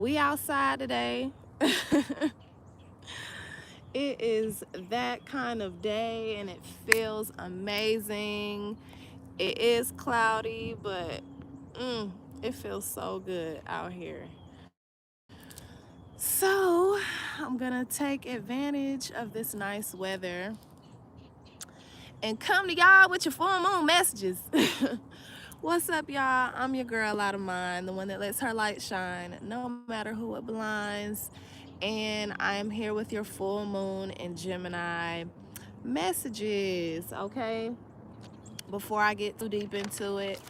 We outside today. It is that kind of day and it feels amazing. It is cloudy, but it feels so good out here. So I'm gonna take advantage of this nice weather and come to y'all with your full moon messages. What's up, y'all? I'm your girl out of mine, the one that lets her light shine, no matter who it blinds. And I am here with your full moon and Gemini messages, okay? Before I get too deep into it,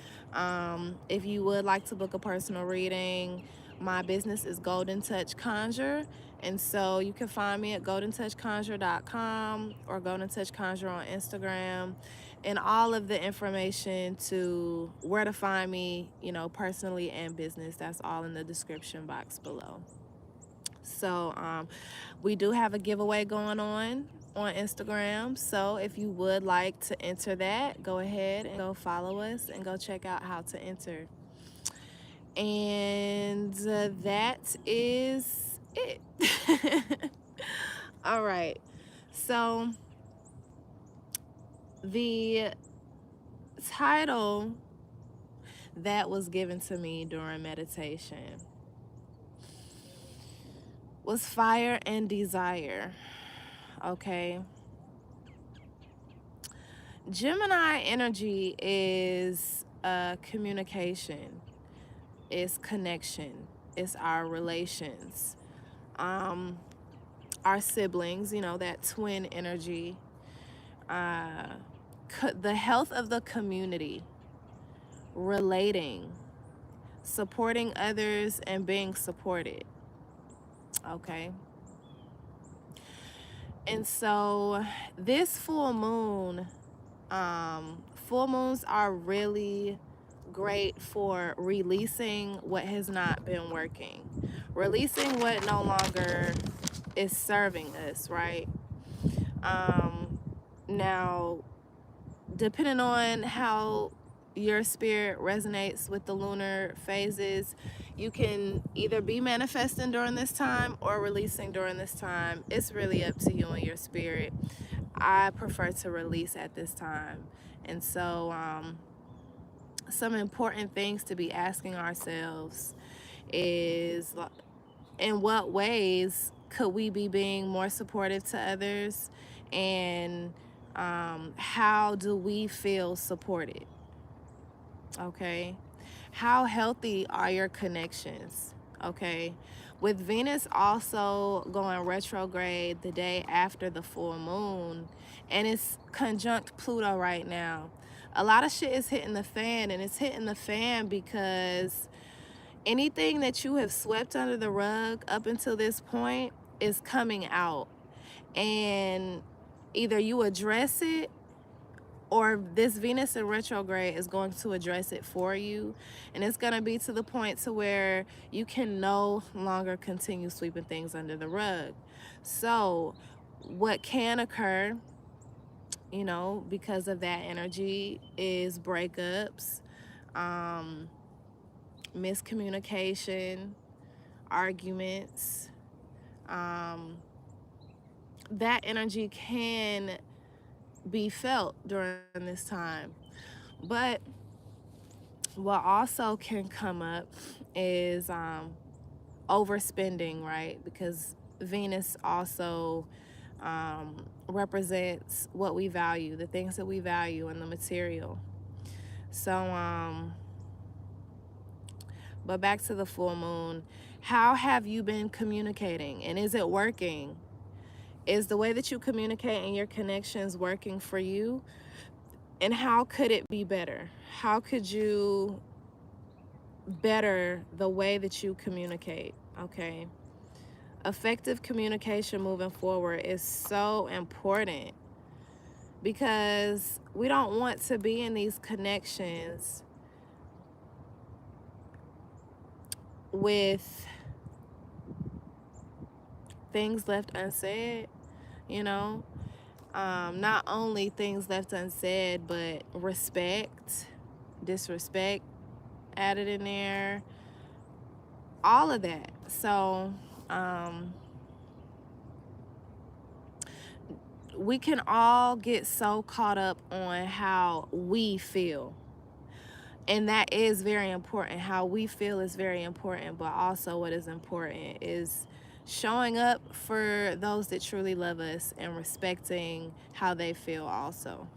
if you would like to book a personal reading, my business is Golden Touch Conjure. And so you can find me at goldentouchconjure.com or Golden Touch Conjure on Instagram. And all of the information to where to find me, you know, personally and business, that's all in the description box below. So we do have a giveaway going on Instagram. So if you would like to enter that, go ahead and go follow us and go check out how to enter. And that is it. All right. So the title that was given to me during meditation was Fire and Desire. Okay. Gemini energy is communication, it's connection, it's our relations, our siblings, you know, that twin energy, the health of the community, relating, supporting others, and being supported. Okay. And so this full moon, full moons are really great for releasing what has not been working, releasing what no longer is serving us, right? Now, depending on how your spirit resonates with the lunar phases, you can either be manifesting during this time or releasing during this time. It's really up to you and your spirit. I prefer to release at this time. And so some important things to be asking ourselves is, in what ways could we be being more supportive to others, and how do we feel supported? Okay. How healthy are your connections? Okay. With Venus also going retrograde the day after the full moon, and it's conjunct Pluto right now, a lot of shit is hitting the fan, and it's hitting the fan because anything that you have swept under the rug up until this point is coming out, and either you address it or this Venus in retrograde is going to address it for you, and it's going to be to the point to where you can no longer continue sweeping things under the rug. So what can occur, you know, because of that energy is breakups, miscommunication, arguments. That energy can be felt during this time. But what also can come up is overspending, right? Because Venus also represents what we value, the things that we value in the material. So but back to the full moon, how have you been communicating, and is it working? Is the way that you communicate and your connections working for you? And how could it be better? How could you better the way that you communicate? Okay. Effective communication moving forward is so important, because we don't want to be in these connections with things left unsaid, you know. Not only things left unsaid, but respect, disrespect added in there, all of that. So we can all get so caught up on how we feel, and that is very important. How we feel is very important, but also what is important is showing up for those that truly love us and respecting how they feel also.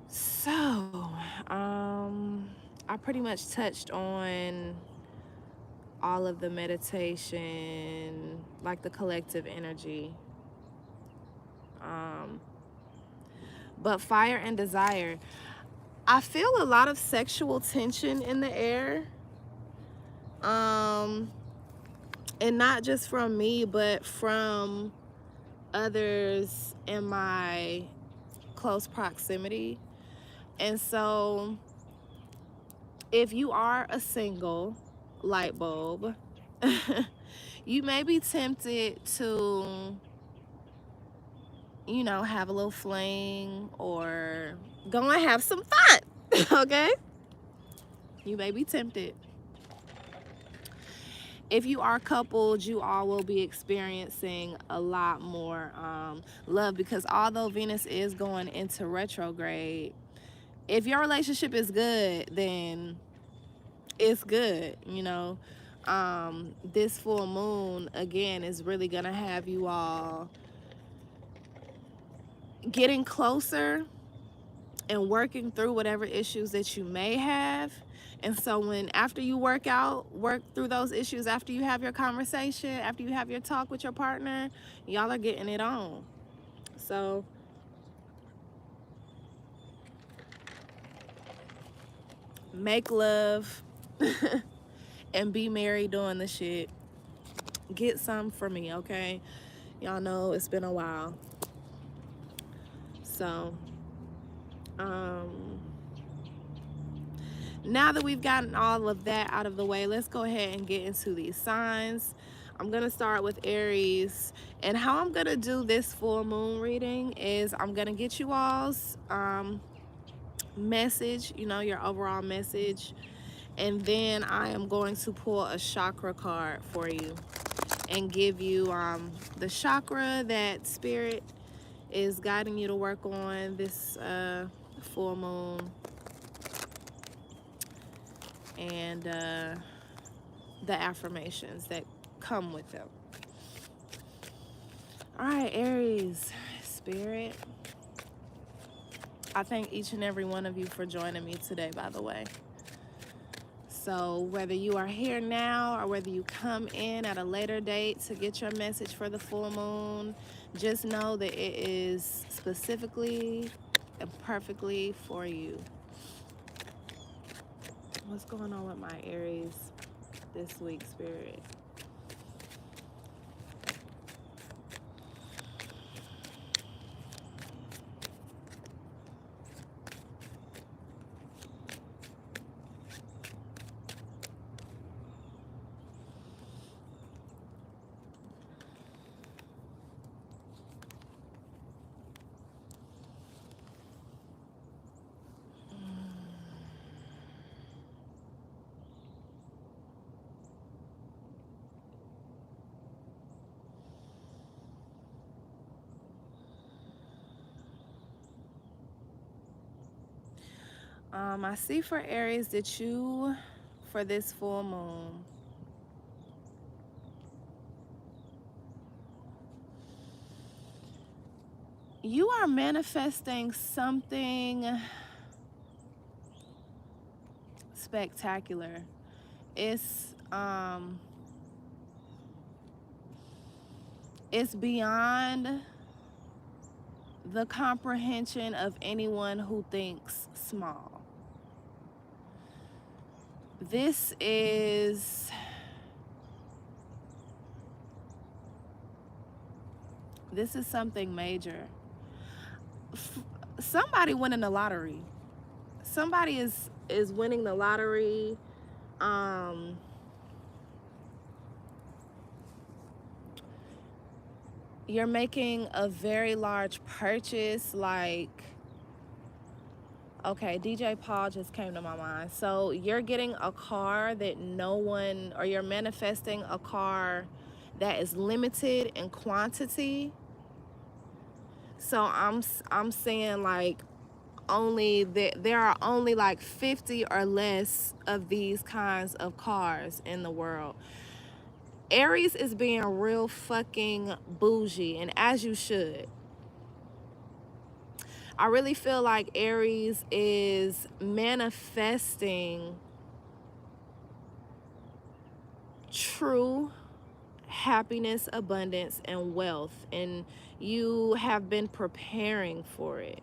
So I pretty much touched on all of the meditation, like the collective energy. But fire and desire, I feel a lot of sexual tension in the air. And not just from me, but from others in my close proximity. And so if you are a single light bulb, you may be tempted to, you know, have a little fling or go and have some fun. Okay? You may be tempted. If you are coupled, you all will be experiencing a lot more love, because although Venus is going into retrograde, if your relationship is good, then it's good, you know. This full moon, again, is really going to have you all getting closer and working through whatever issues that you may have. And so when after you work through those issues, after you have your conversation, after you have your talk with your partner, y'all are getting it on. So make love and be merry doing the shit. Get some for me, okay? Y'all know it's been a while. So now that we've gotten all of that out of the way, let's go ahead and get into these signs. I'm going to start with Aries. And how I'm going to do this full moon reading is I'm going to get you all's message, you know, your overall message. And then I am going to pull a chakra card for you and give you the chakra that Spirit is guiding you to work on this full moon. And the affirmations that come with them. All right, Aries, Spirit. I thank each and every one of you for joining me today, by the way. So whether you are here now or whether you come in at a later date to get your message for the full moon, just know that it is specifically and perfectly for you. What's going on with my Aries this week, Spirit? I see for Aries that you, for this full moon, you are manifesting something spectacular. It's beyond the comprehension of anyone who thinks small. This is something major. Somebody winning the lottery. Somebody is winning the lottery. You're making a very large purchase, like Okay, DJ Paul just came to my mind. So you're getting a car that no one, or you're manifesting a car that is limited in quantity. So I'm saying like only there are only like 50 or less of these kinds of cars in the world. Aries is being real fucking bougie, and as you should. I really feel like Aries is manifesting true happiness, abundance, and wealth, and you have been preparing for it.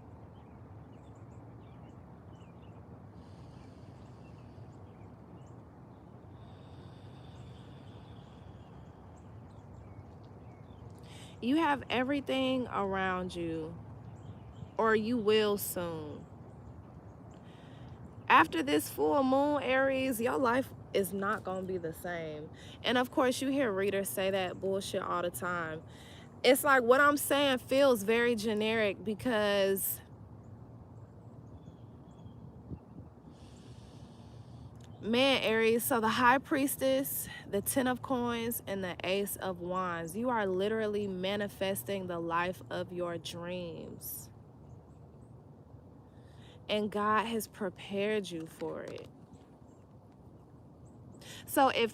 You have everything around you, or you will soon. After this full moon, Aries, your life is not going to be the same. And of course, you hear readers say that bullshit all the time. It's like what I'm saying feels very generic because man, Aries, so the High Priestess, the Ten of Coins, and the Ace of Wands, you are literally manifesting the life of your dreams. And God has prepared you for it. So if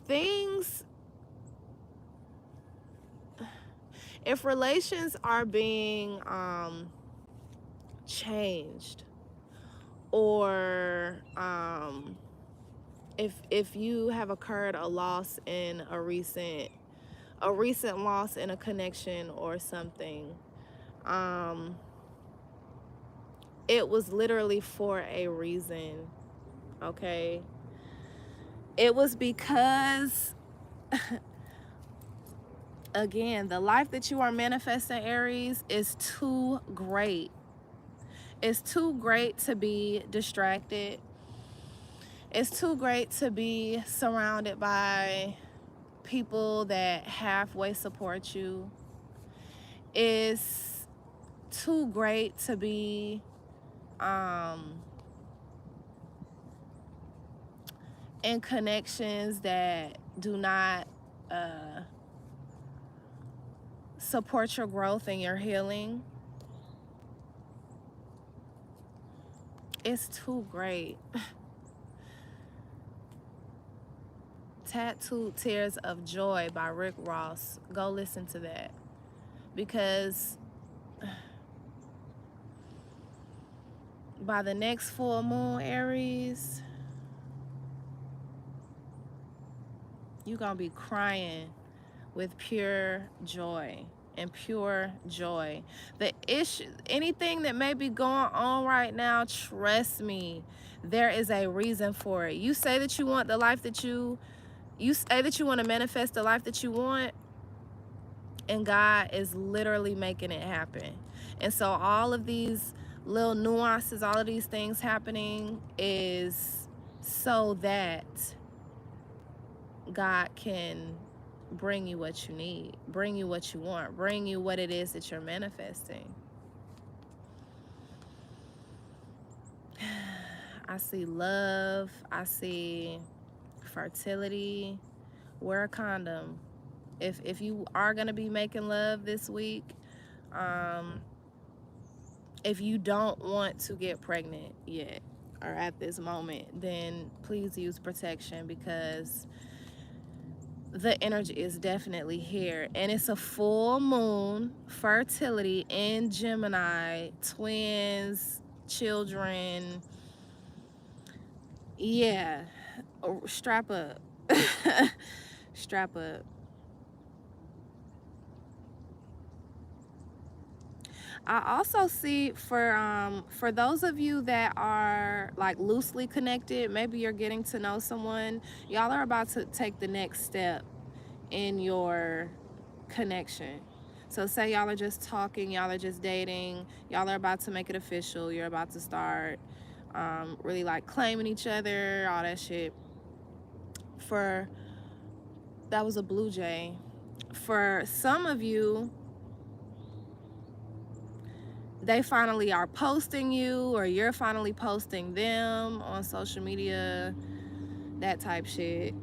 relations are being changed, or if you have occurred a loss in a recent loss in a connection or something, it was literally for a reason, okay? It was because, again, the life that you are manifesting, Aries, is too great. It's too great to be distracted. It's too great to be surrounded by people that halfway support you. It's too great to be in connections that do not support your growth and your healing. It's too great. Tattooed Tears of Joy by Rick Ross. Go listen to that. Because by the next full moon, Aries, you're going to be crying with pure joy and pure joy. The issue, anything that may be going on right now, trust me, there is a reason for it. You say that you want the life that you say that you want to manifest the life that you want, and God is literally making it happen. And so all of these little nuances, all of these things happening is so that God can bring you what you need, bring you what you want, bring you what it is that you're manifesting. I see love. I see fertility. Wear a condom. If you are going to be making love this week, if you don't want to get pregnant yet or at this moment, then please use protection, because the energy is definitely here. And it's a full moon, fertility in Gemini, twins, children. Yeah, strap up. Strap up. I also see for those of you that are like loosely connected, maybe you're getting to know someone, y'all are about to take the next step in your connection. So say y'all are just talking, y'all are just dating, y'all are about to make it official, you're about to start really like claiming each other, all that shit. That was a blue jay. For some of you, they finally are posting you, or you're finally posting them on social media, that type shit.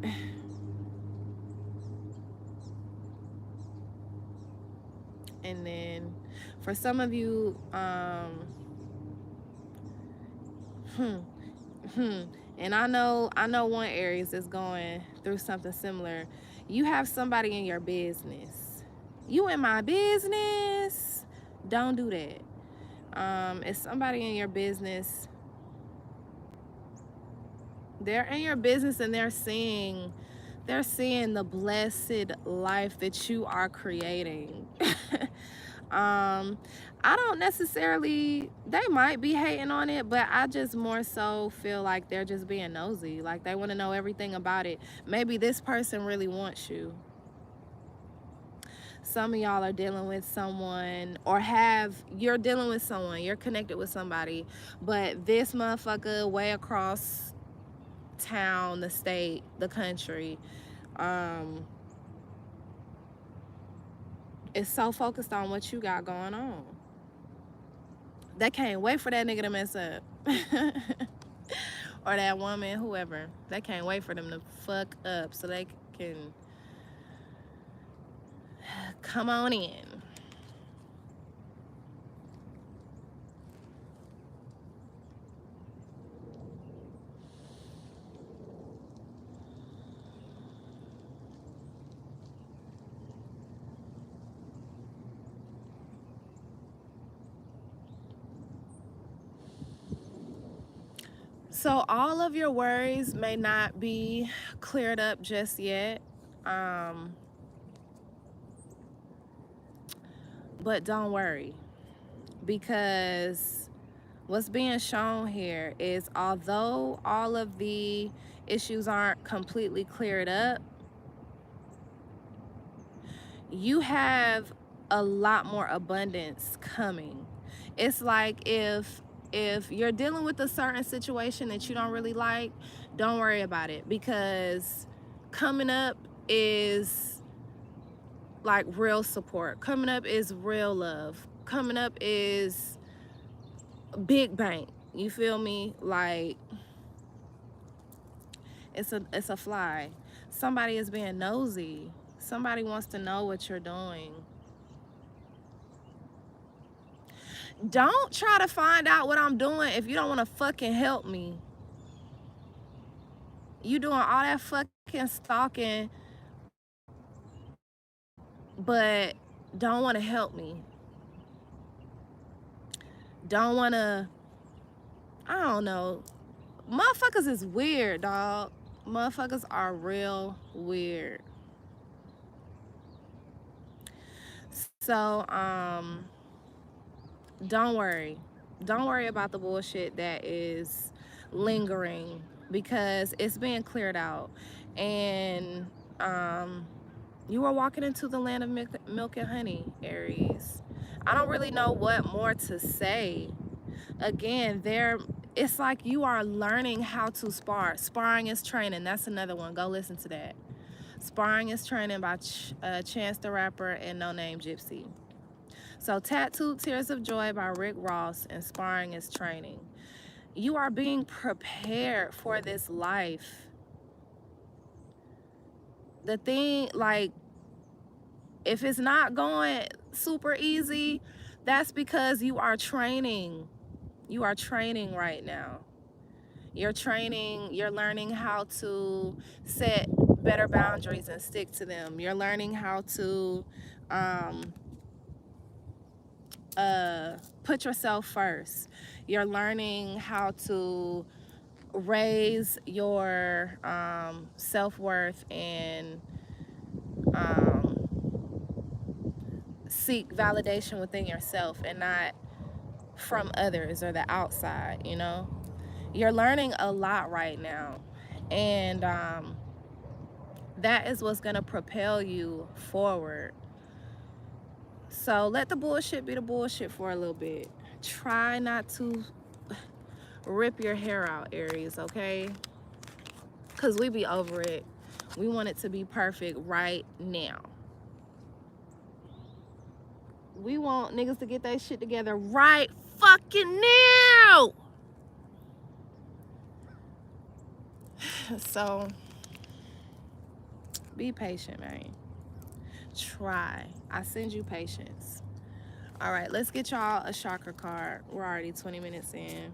And then for some of you, and I know one Aries is going through something similar. You have somebody in your business. You in my business? Don't do that. It's somebody in your business. They're in your business and they're seeing the blessed life that you are creating. I don't necessarily, they might be hating on it, but I just more so feel like they're just being nosy. Like they want to know everything about it. Maybe this person really wants you. Some of y'all are dealing with someone, or you're dealing with someone, you're connected with somebody, but this motherfucker way across town, the state, the country, is so focused on what you got going on. They can't wait for that nigga to mess up. Or that woman, whoever. They can't wait for them to fuck up so they can come on in. So all of your worries may not be cleared up just yet. But don't worry, because what's being shown here is, although all of the issues aren't completely cleared up, you have a lot more abundance coming. It's like if you're dealing with a certain situation that you don't really like, don't worry about it, because coming up is like real support. Coming up is real love. Coming up is big bank. You feel me? Like it's a fly. Somebody is being nosy. Somebody wants to know what you're doing. Don't try to find out what I'm doing if you don't want to fucking help me. You doing all that fucking stalking, but don't want to help me. Don't want to, I don't know. Motherfuckers is weird, dog. Motherfuckers are real weird. So, don't worry. Don't worry about the bullshit that is lingering, because it's being cleared out. And you are walking into the land of milk and honey, Aries. I don't really know what more to say. Again, it's like you are learning how to spar. Sparring is training. That's another one. Go listen to that. Sparring is Training by Chance the Rapper and No Name Gypsy. So Tattooed Tears of Joy by Rick Ross and Sparring is Training. You are being prepared for this life. The thing, like, if it's not going super easy, that's because you are training. You are training right now. You're training, you're learning how to set better boundaries and stick to them. You're learning how to put yourself first. You're learning how to raise your self-worth and seek validation within yourself and not from others or the outside, you know? You're learning a lot right now. And that is what's gonna propel you forward. So let the bullshit be the bullshit for a little bit. Try not to rip your hair out, Aries, okay? Because we be over it. We want it to be perfect right now. We want niggas to get their shit together right fucking now. So be patient, man. Try. I send you patience. All right, let's get y'all a chakra card. We're already 20 minutes in.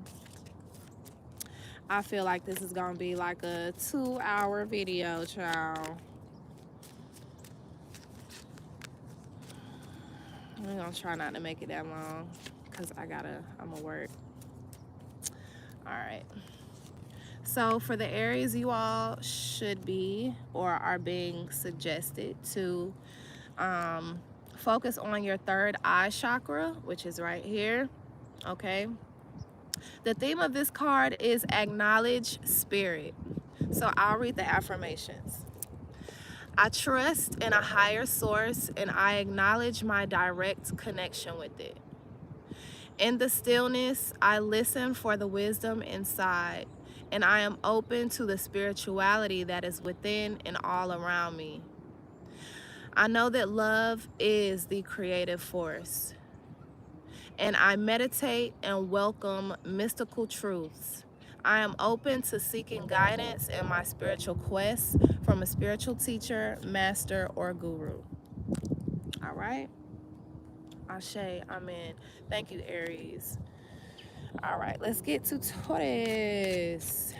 I feel like this is gonna be like a 2-hour video, child. We're gonna try not to make it that long because I'm gonna work. All right. So for the Aries, you all should be or are being suggested to focus on your third eye chakra, which is right here. Okay. The theme of this card is acknowledge spirit. So I'll read the affirmations. I trust in a higher source and I acknowledge my direct connection with it. In the stillness, I listen for the wisdom inside, and I am open to the spirituality that is within and all around me. I know that love is the creative force, and I meditate and welcome mystical truths. I am open to seeking guidance in my spiritual quest from a spiritual teacher, master, or guru. All right. Ashe, amen. Thank you, Aries. All right, let's get to Tortoise.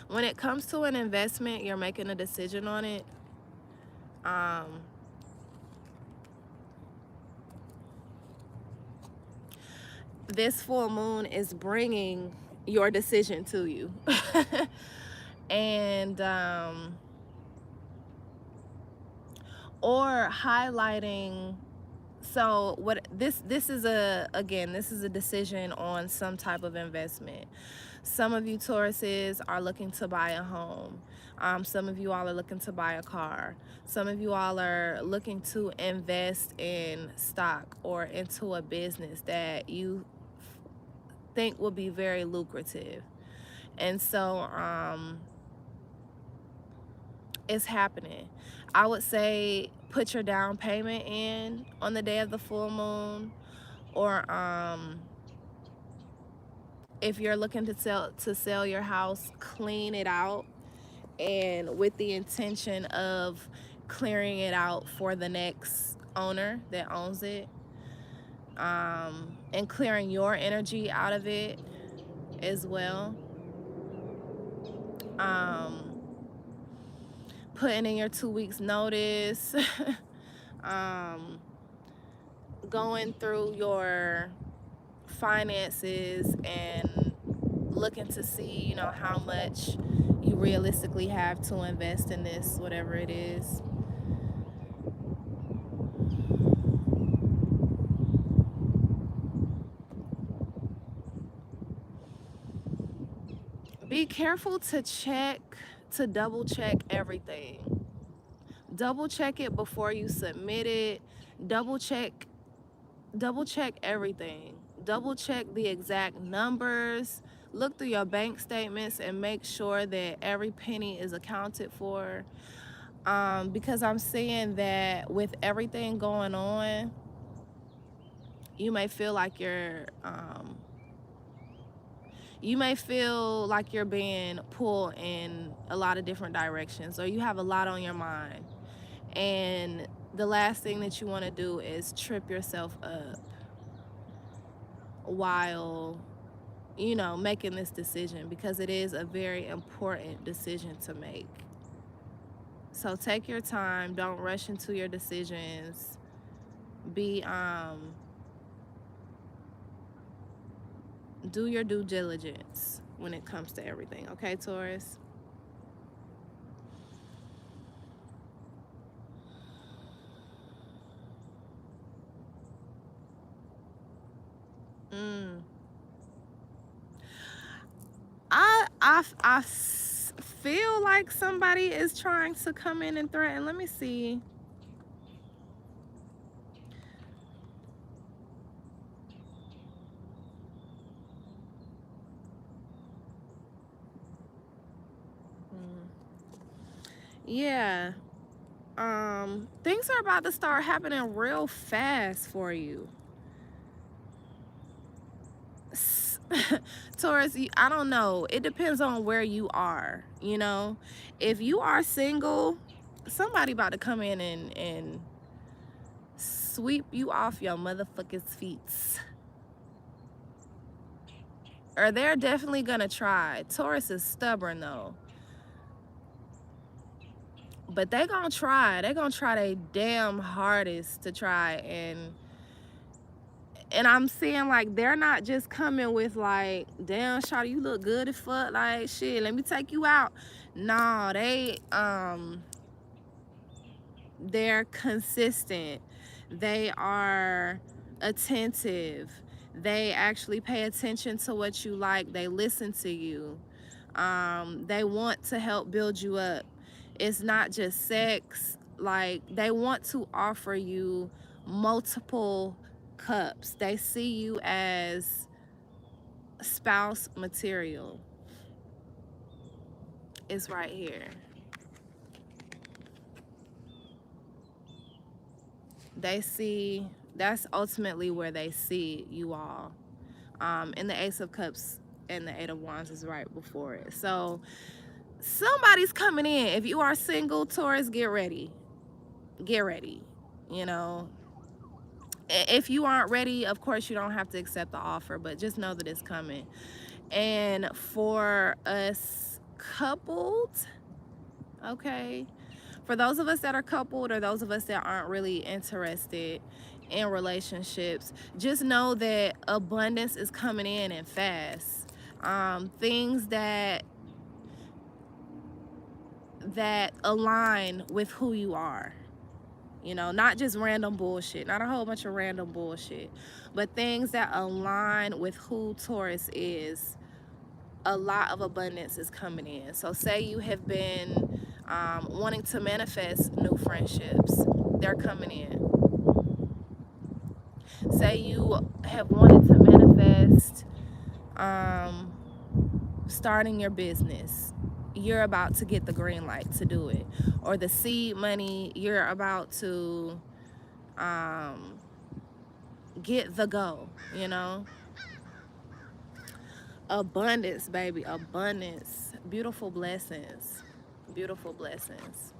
When it comes to an investment, you're making a decision on it. This full moon is bringing your decision to you. And or highlighting, so what this is this is a decision on some type of investment. Some of you Tauruses are looking to buy a home. Some of you all are looking to buy a car. Some of you all are looking to invest in stock or into a business that you think will be very lucrative. And so it's happening. I would say put your down payment in on the day of the full moon, or if you're looking to sell your house, clean it out, and with the intention of clearing it out for the next owner that owns it, and clearing your energy out of it as well. Putting in your 2 weeks notice. Going through your finances and looking to see, you know, how much you realistically have to invest in this, whatever it is. Be careful to double check everything. Double check it before you submit it. Double check everything. Double check the exact numbers. Look through your bank statements and make sure that every penny is accounted for. Because I'm seeing that with everything going on, you may feel like you're being pulled in a lot of different directions, or you have a lot on your mind. And the last thing that you want to do is trip yourself up while, you know, making this decision, because it is a very important decision to make. So take your time. Don't rush into your decisions. Do your due diligence when it comes to everything. Okay, Taurus? I feel like somebody is trying to come in and threaten. Let me see. Yeah. Things are about to start happening real fast for you. Taurus, I don't know. It depends on where you are, you know. If you are single, somebody about to come in and sweep you off your motherfucking feet. Or they're definitely gonna try. Taurus is stubborn though. But they gonna try. They gonna try their damn hardest to try, and I'm seeing like they're not just coming with like, damn shawty, you look good as fuck, like shit, let me take you out. No, they're consistent. They are attentive. They actually pay attention to what you like. They listen to you. They want to help build you up. It's not just sex. Like, they want to offer you multiple cups. They see you as spouse material. It's right here. They see, that's ultimately where they see you all. And the Ace of Cups and the Eight of Wands is right before it. So somebody's coming in. If you are single, Taurus, get ready. Get ready. You know, if you aren't ready, of course you don't have to accept the offer, but just know that it's coming. And for us coupled, okay, for those of us that are coupled or those of us that aren't really interested in relationships, just know that abundance is coming in and fast. Things that align with who you are. You know, not just random bullshit, not a whole bunch of random bullshit, but things that align with who Taurus is. A lot of abundance is coming in. So say you have been wanting to manifest new friendships, they're coming in. Say you have wanted to manifest starting your business, you're about to get the green light to do it. Or the seed money, you're about to get the go, you know. Abundance, baby, abundance. Beautiful blessings. Beautiful blessings.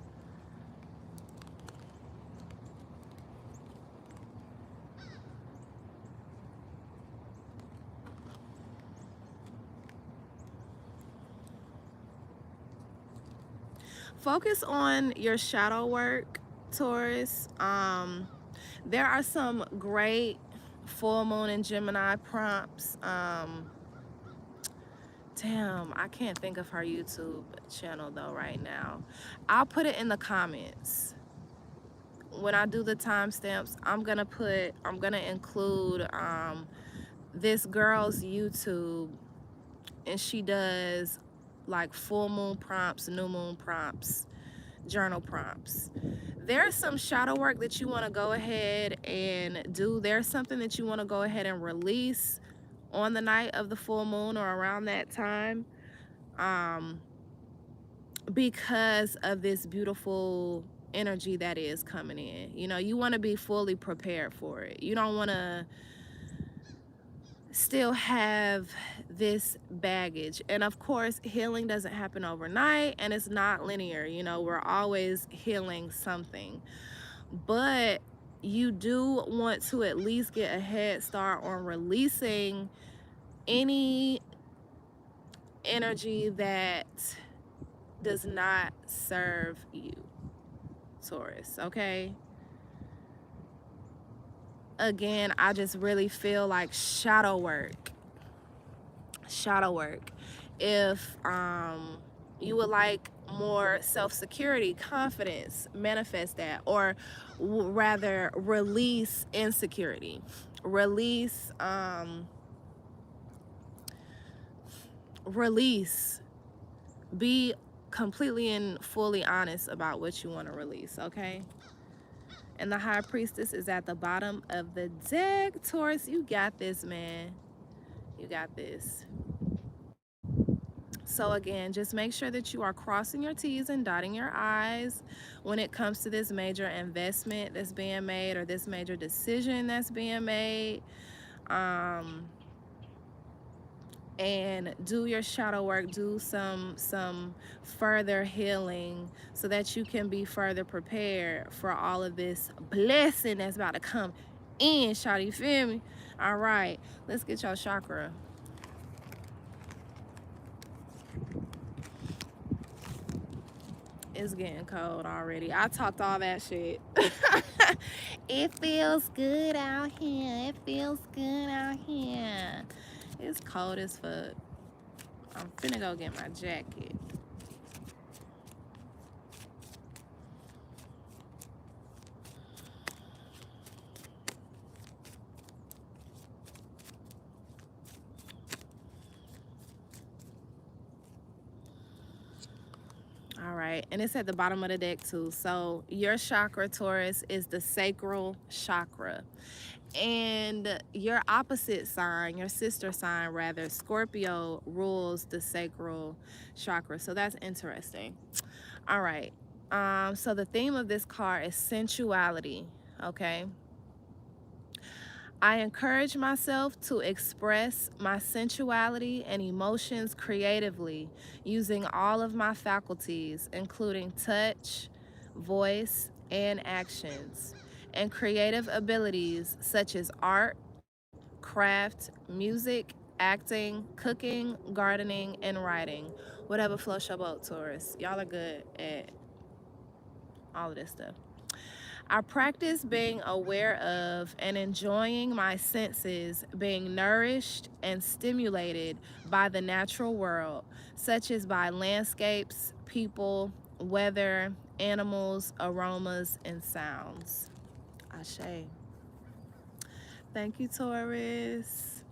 Focus on your shadow work, Taurus. There are some great full moon and Gemini prompts. Damn, I can't think of her YouTube channel though right now. I'll put it in the comments. When I do the timestamps, I'm gonna include this girl's YouTube, and she does like full moon prompts, new moon prompts, journal prompts. There's some shadow work that you want to go ahead and do. There's something that you want to go ahead and release on the night of the full moon or around that time, because of this beautiful energy that is coming in. You know, you want to be fully prepared for it. You don't want to still have this baggage. And of course, healing doesn't happen overnight, and it's not linear. You know, we're always healing something, but you do want to at least get a head start on releasing any energy that does not serve you, Taurus, okay? Again, I just really feel like shadow work. If you would like more self-security, confidence, manifest that, or rather release insecurity, release release. Be completely and fully honest about what you want to release, okay? And the High Priestess is at the bottom of the deck. Taurus, you got this, man. You got this. So again, just make sure that you are crossing your T's and dotting your I's when it comes to this major investment that's being made or this major decision that's being made. And do your shadow work, do some further healing so that you can be further prepared for all of this blessing that's about to come in, shawty, you feel me? All right, let's get your chakra. It's getting cold already. I talked all that shit. It feels good out here. It feels good out here. It's cold as fuck. I'm finna go get my jacket. All right, and it's at the bottom of the deck too. So your chakra, Taurus, is the Sacral Chakra. And your opposite sign, your sister sign rather, Scorpio, rules the Sacral Chakra. So that's interesting. All right. So the theme of this card is sensuality, okay? I encourage myself to express my sensuality and emotions creatively using all of my faculties, including touch, voice, and actions, and creative abilities such as art, craft, music, acting, cooking, gardening, and writing. Whatever floats your boat, Taurus. Y'all are good at all of this stuff. I practice being aware of and enjoying my senses being nourished and stimulated by the natural world, such as by landscapes, people, weather, animals, aromas, and sounds. Ashe. Thank you, Taurus.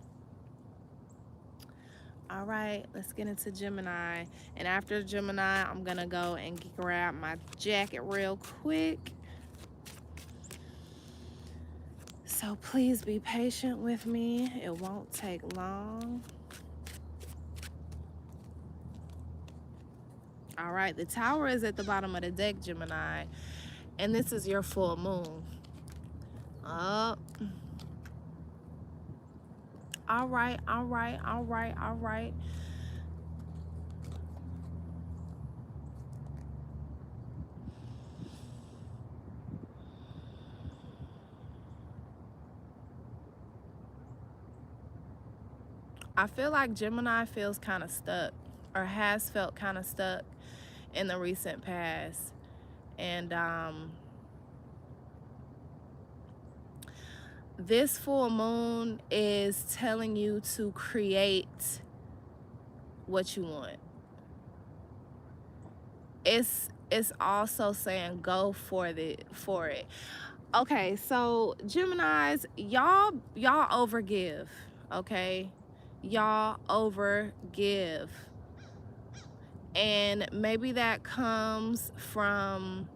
All right, let's get into Gemini. And after Gemini, I'm gonna go and grab my jacket real quick. So please be patient with me. It won't take long. All right, the Tower is at the bottom of the deck, Gemini. And this is your full moon. Up. All right, all right, all right, all right. I feel like Gemini feels kind of stuck, or has felt kind of stuck in the recent past. And this full moon is telling you to create what you want. It's also saying go for it. Okay, so Geminis, y'all overgive, okay? Y'all overgive. And maybe that comes from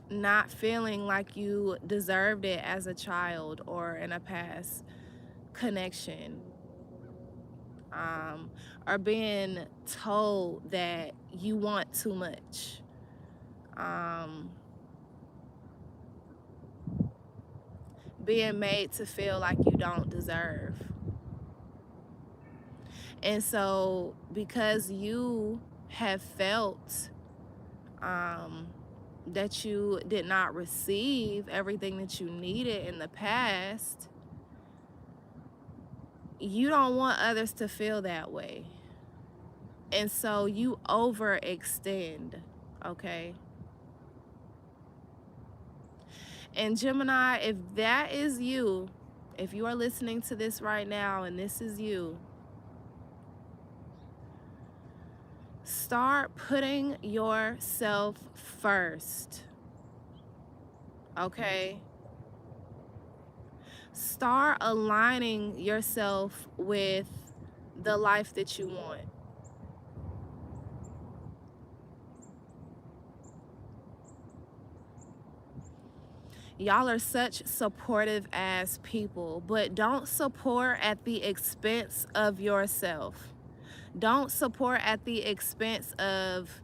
not feeling like you deserved it as a child or in a past connection. Or being told that you want too much. Being made to feel like you don't deserve. And so because you have felt that you did not receive everything that you needed in the past, you don't want others to feel that way. And so you overextend, okay? And Gemini, if that is you, if you are listening to this right now and this is you, start putting yourself first. Okay? Start aligning yourself with the life that you want. Y'all are such supportive ass people, but don't support at the expense of yourself. Don't support at the expense of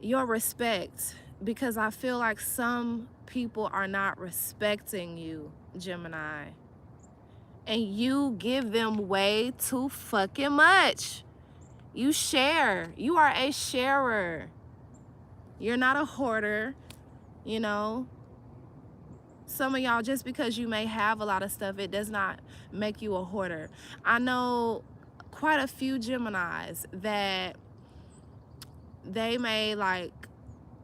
your respect, because I feel like some people are not respecting you, Gemini. And you give them way too fucking much. You share. You are a sharer. You're not a hoarder, you know. Some of y'all, just because you may have a lot of stuff, it does not make you a hoarder. I know quite a few Geminis that they may like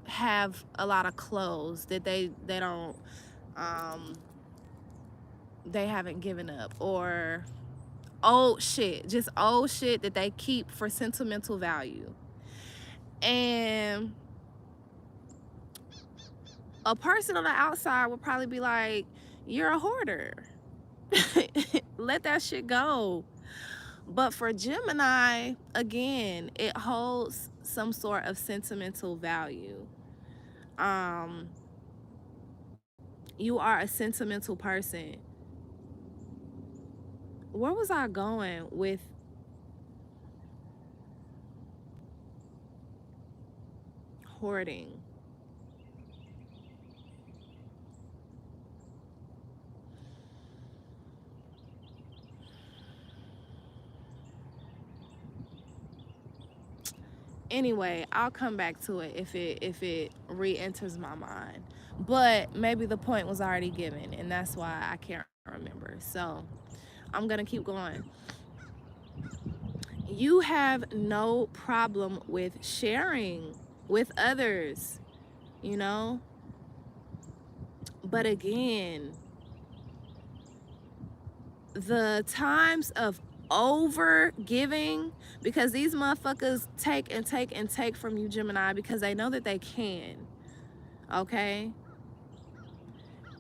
have a lot of clothes that they don't they haven't given up, or old shit, just old shit that they keep for sentimental value. And a person on the outside would probably be like, you're a hoarder. Let that shit go. But for Gemini, again, it holds some sort of sentimental value. You are a sentimental person. Where was I going with hoarding? Anyway, I'll come back to it if it re-enters my mind. But maybe the point was already given, and that's why I can't remember. So I'm gonna keep going. You have no problem with sharing with others, you know? But again, the times of over giving, because these motherfuckers take and take and take from you, Gemini, because they know that they can. Okay?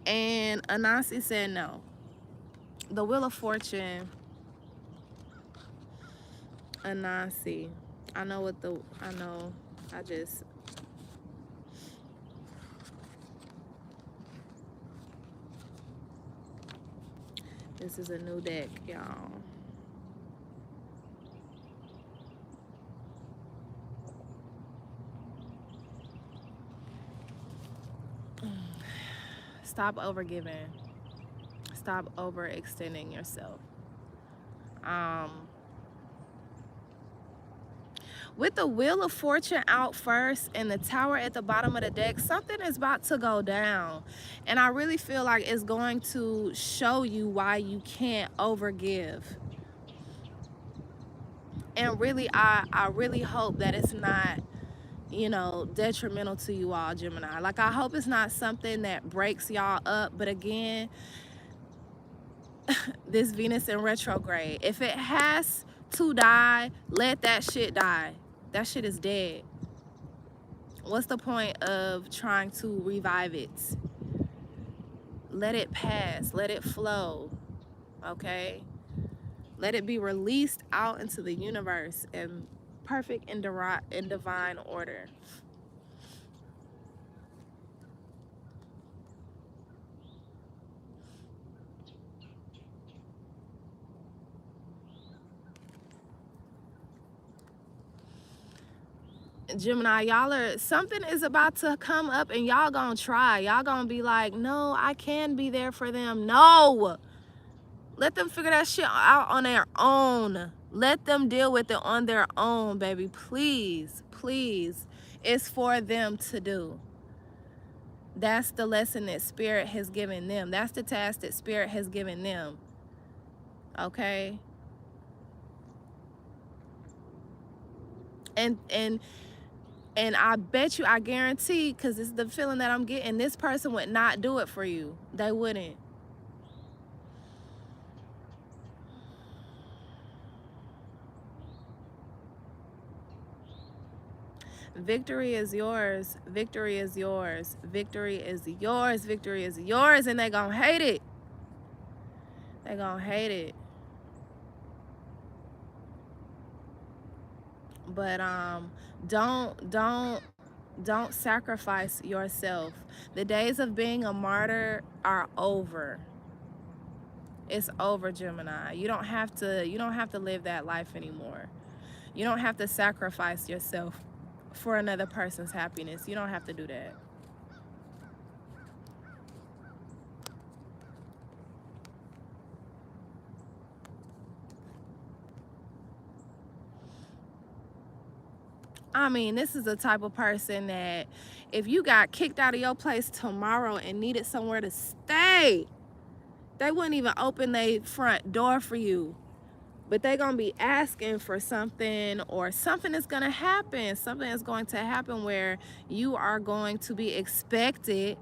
And Anansi said no. The Wheel of Fortune, Anansi. I know, I just, this is a new deck, y'all. Stop overgiving. Stop overextending yourself. With the Wheel of Fortune out first and the Tower at the bottom of the deck, something is about to go down. And I really feel like it's going to show you why you can't overgive. And really, I really hope that it's not, you know, detrimental to you all, Gemini. Like, I hope it's not something that breaks y'all up. But again, this Venus in retrograde, if it has to die, let that shit die. That shit is dead. What's the point of trying to revive it? Let it pass. Let it flow. Okay? Let it be released out into the universe in perfect and divine order. Gemini, y'all are, something is about to come up and y'all gonna try. Y'all gonna be like, no, I can be there for them. No! Let them figure that shit out on their own. Let them deal with it on their own, baby. Please, please. It's for them to do. That's the lesson that Spirit has given them. That's the task that Spirit has given them. Okay? And I bet you, I guarantee, because it's the feeling that I'm getting, this person would not do it for you. They wouldn't. Victory is yours. Victory is yours. Victory is yours. Victory is yours. And they gonna hate it. They gonna hate it. But don't sacrifice yourself. The days of being a martyr are over. It's over, Gemini. You don't have to live that life anymore. You don't have to sacrifice yourself for another person's happiness. You don't have to do that. I mean, this is the type of person that if you got kicked out of your place tomorrow and needed somewhere to stay, they wouldn't even open their front door for you. But they're going to be asking for something, or something is going to happen. Something is going to happen where you are going to be expected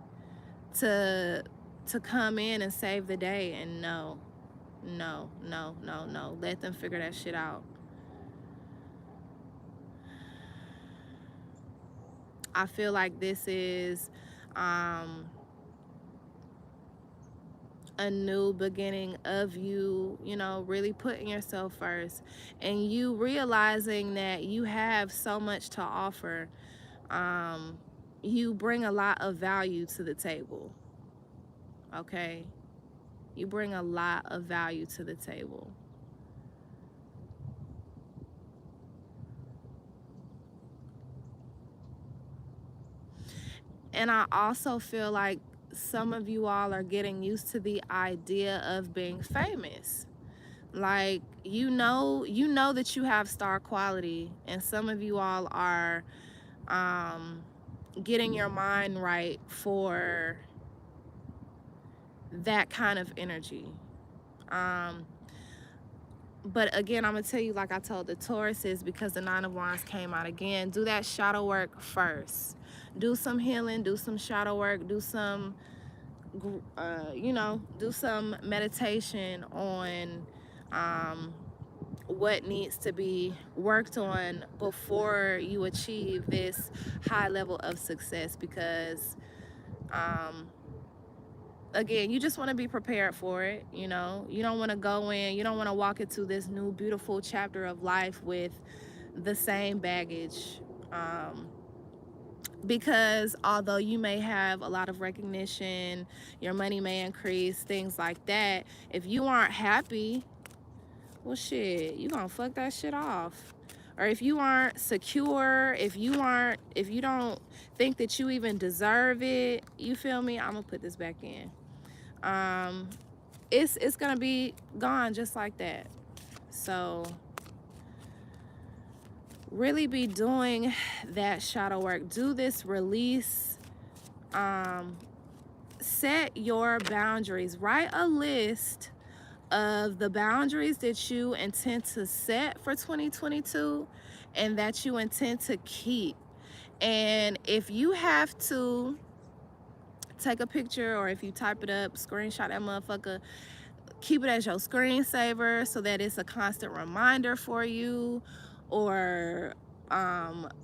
to come in and save the day. And no. Let them figure that shit out. I feel like this is a new beginning of you, you know, really putting yourself first, and you realizing that you have so much to offer. You bring a lot of value to the table. Okay? You bring a lot of value to the table. And I also feel like some of you all are getting used to the idea of being famous. Like, you know that you have star quality, and some of you all are getting your mind right for that kind of energy. But again, I'm gonna tell you, like I told the Tauruses, because the Nine of Wands came out again, do that shadow work first. Do some healing, do some shadow work, do some do some meditation on what needs to be worked on before you achieve this high level of success. Because again, you just want to be prepared for it. You know, you don't want to go in, you don't want to walk into this new beautiful chapter of life with the same baggage. Because although you may have a lot of recognition, your money may increase, things like that, if you aren't happy, well, shit, you gonna fuck that shit off. Or if you aren't secure, if you don't think that you even deserve it, you feel me? I'm gonna put this back in. It's gonna be gone just like that. So really be doing that shadow work. Do this release. Set your boundaries. Write a list of the boundaries that you intend to set for 2022 and that you intend to keep. And if you have to take a picture, or if you type it up, screenshot that motherfucker, keep it as your screensaver so that it's a constant reminder for you, or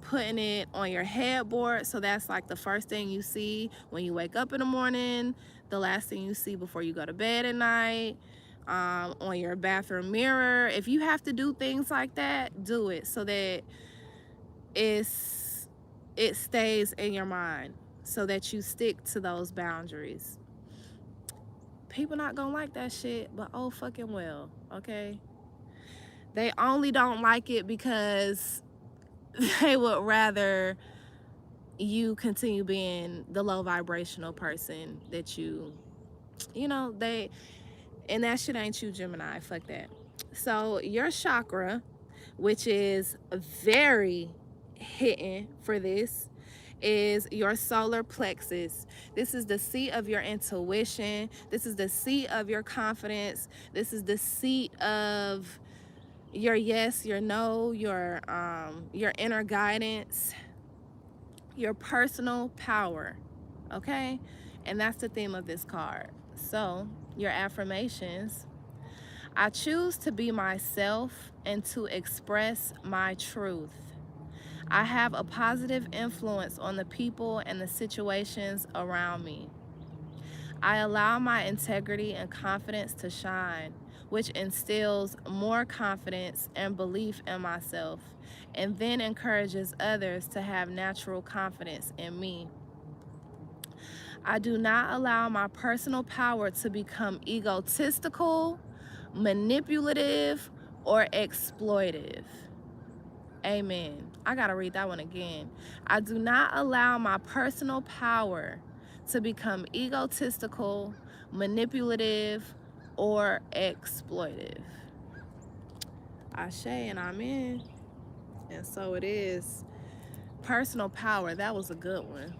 putting it on your headboard so that's like the first thing you see when you wake up in the morning, the last thing you see before you go to bed at night, on your bathroom mirror. If you have to do things like that, do it so that it stays in your mind, so that you stick to those boundaries. People not gonna like that shit, but oh fucking well, okay? They only don't like it because they would rather you continue being the low vibrational person that you know, and that shit ain't you, Gemini. Fuck that. So your chakra, which is very hidden for this, is your solar plexus. This is the seat of your intuition. This is the seat of your confidence. This is the seat of your yes, your no, your inner guidance, your personal power. Okay? And that's the theme of this card. So your affirmations: I choose to be myself and to express my truth. I have a positive influence on the people and the situations around me. I allow my integrity and confidence to shine, which instills more confidence and belief in myself, and then encourages others to have natural confidence in me. I do not allow my personal power to become egotistical, manipulative, or exploitive. Amen. I gotta read that one again. I do not allow my personal power to become egotistical, manipulative, or exploitive. Ashe and amen. And so it is. Personal power, that was a good one.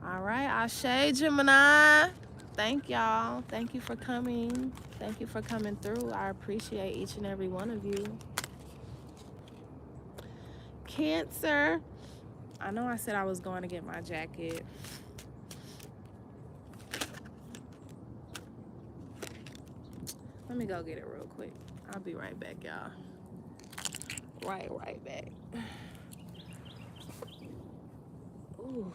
All right, Ashe, Gemini. Thank y'all. Thank you for coming. Thank you for coming through. I appreciate each and every one of you. Cancer. I know I said I was going to get my jacket. Let me go get it real quick. I'll be right back, y'all. Right back. Ooh.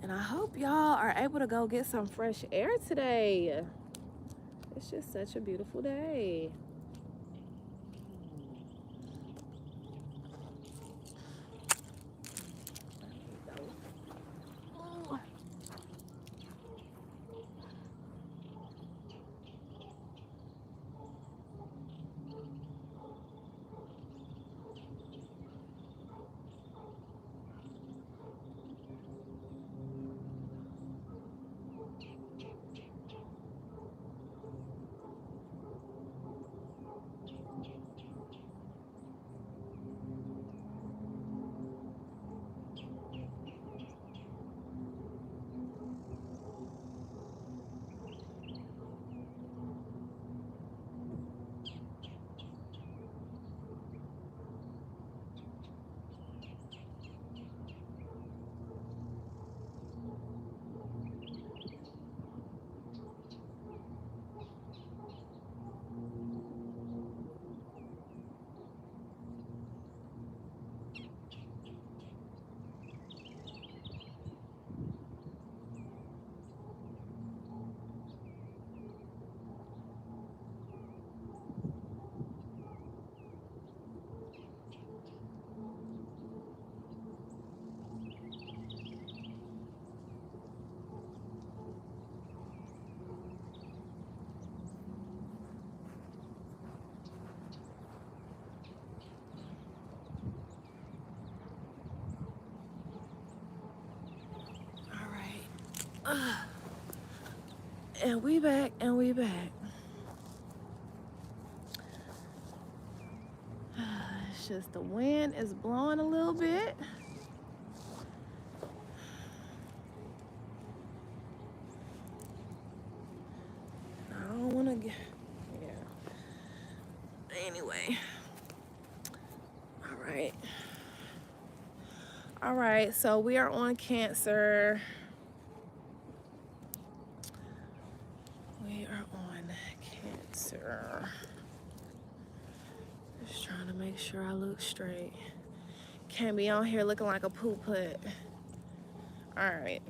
And I hope y'all are able to go get some fresh air today. It's just such a beautiful day. And we back. It's just the wind is blowing a little bit. I don't want to get, Anyway. All right, so we are on Cancer. Just trying to make sure I look straight. Can't be on here looking like a poop putt. All right.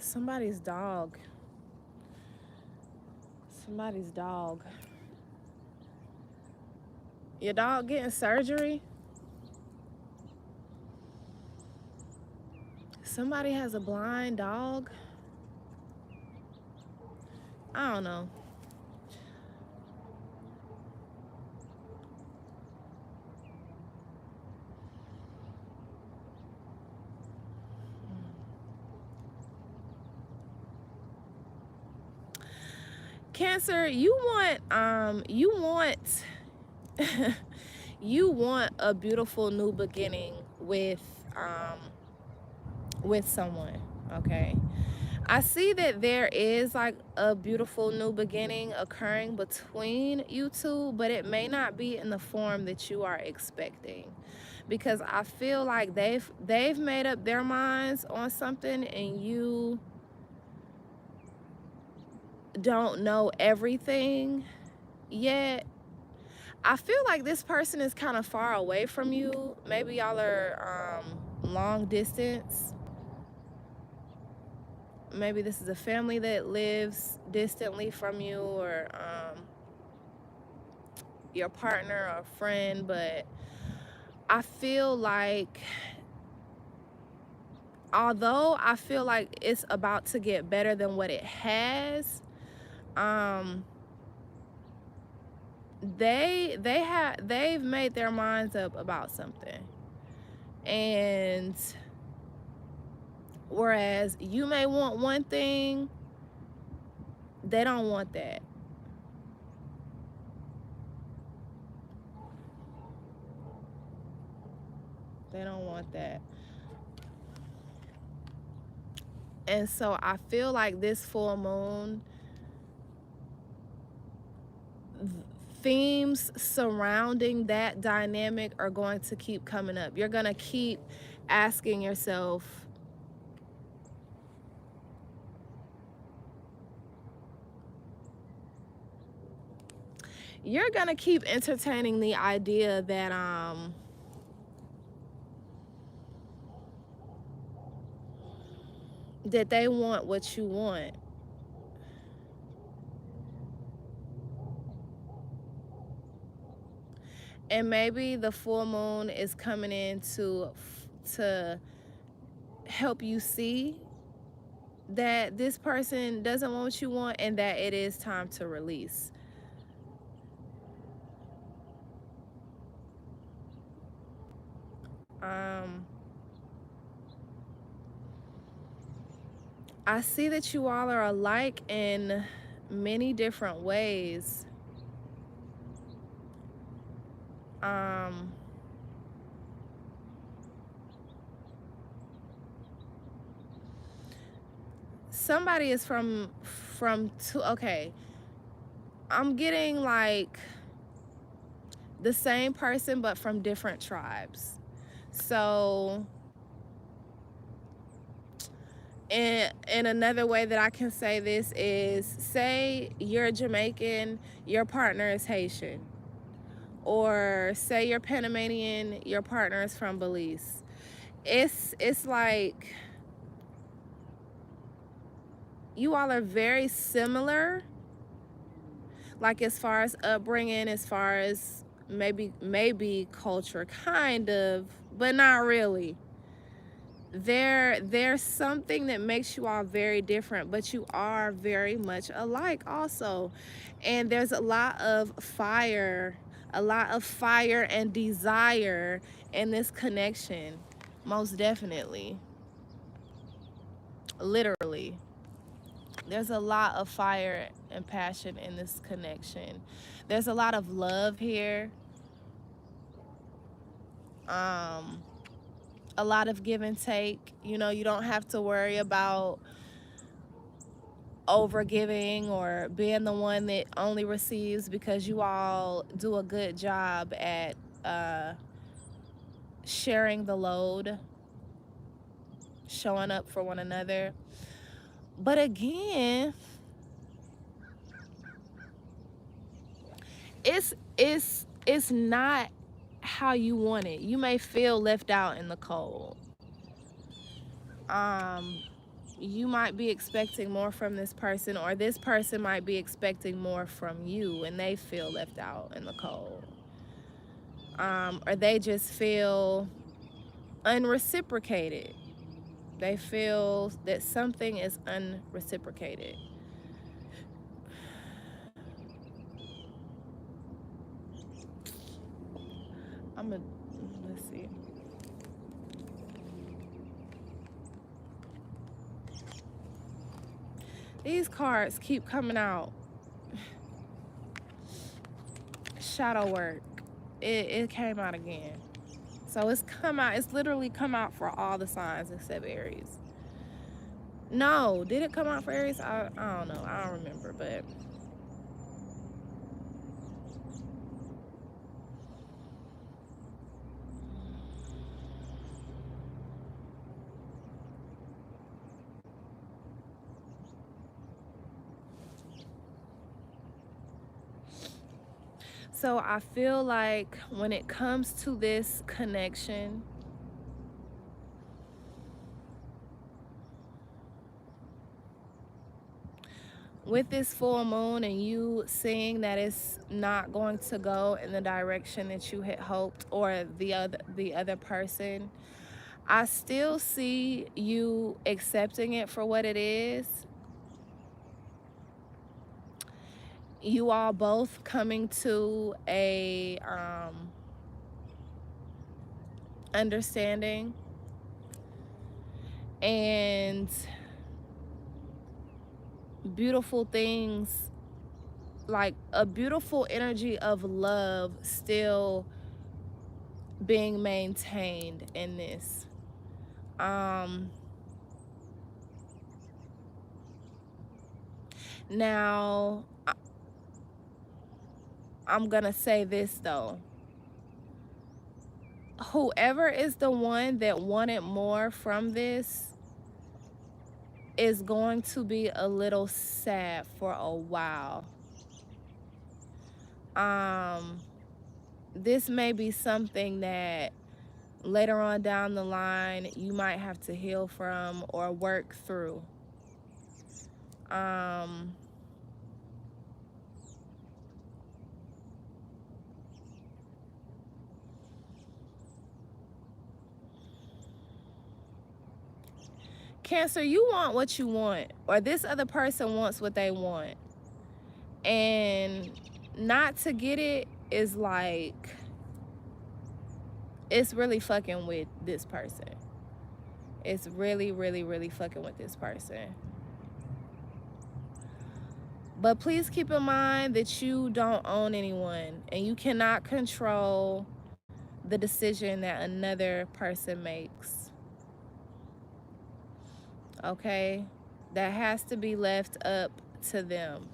Somebody's dog. Your dog getting surgery? Somebody has a blind dog? I don't know. Cancer, you want you want a beautiful new beginning with someone, okay? I see that there is like a beautiful new beginning occurring between you two, but it may not be in the form that you are expecting, because I feel like they've made up their minds on something and you don't know everything yet. I feel like this person is kind of far away from you. Maybe y'all are long distance. Maybe this is a family that lives distantly from you, or your partner or friend. But I feel like, although I feel like it's about to get better than what it has, they've made their minds up about something. And whereas you may want one thing, they don't want that. They don't want that. And so I feel like this full moon, themes surrounding that dynamic are going to keep coming up. You're going to keep asking yourself, you're going to keep entertaining the idea that that they want what you want. And maybe the full moon is coming in to help you see that this person doesn't want what you want and that it is time to release. I see that you all are alike in many different ways. Somebody is from two. Okay, I'm getting like the same person but from different tribes. So in another way that I can say this is, say you're Jamaican, your partner is Haitian. Or say you're Panamanian, your partner is from Belize. It's like you all are very similar, like as far as upbringing, as far as maybe culture, kind of, but not really. There's something that makes you all very different, but you are very much alike also. And there's a lot of fire and desire in this connection, most definitely. Literally, there's a lot of fire and passion in this connection. There's a lot of love here, a lot of give and take. You know, you don't have to worry about over giving or being the one that only receives, because you all do a good job at sharing the load, showing up for one another. But again, it's not how you want it. You may feel left out in the cold. You might be expecting more from this person, or this person might be expecting more from you and they feel left out in the cold. Or they just feel unreciprocated. They feel that something is unreciprocated. Let's see. These cards keep coming out. Shadow work. it came out again. So it's come out, it's literally come out for all the signs except Aries. No, did it come out for Aries? I don't know. I don't remember, but so I feel like when it comes to this connection, with this full moon and you seeing that it's not going to go in the direction that you had hoped, or the other person, I still see you accepting it for what it is. You all both coming to a understanding, and beautiful things, like a beautiful energy of love still being maintained in this. Now I'm gonna say this though, whoever is the one that wanted more from this is going to be a little sad for a while. This may be something that later on down the line you might have to heal from or work through. Cancer, you want what you want, or this other person wants what they want, and not to get it is like, it's really fucking with this person. It's really, really, really fucking with this person. But please keep in mind that you don't own anyone, and you cannot control the decision that another person makes. Okay? That has to be left up to them.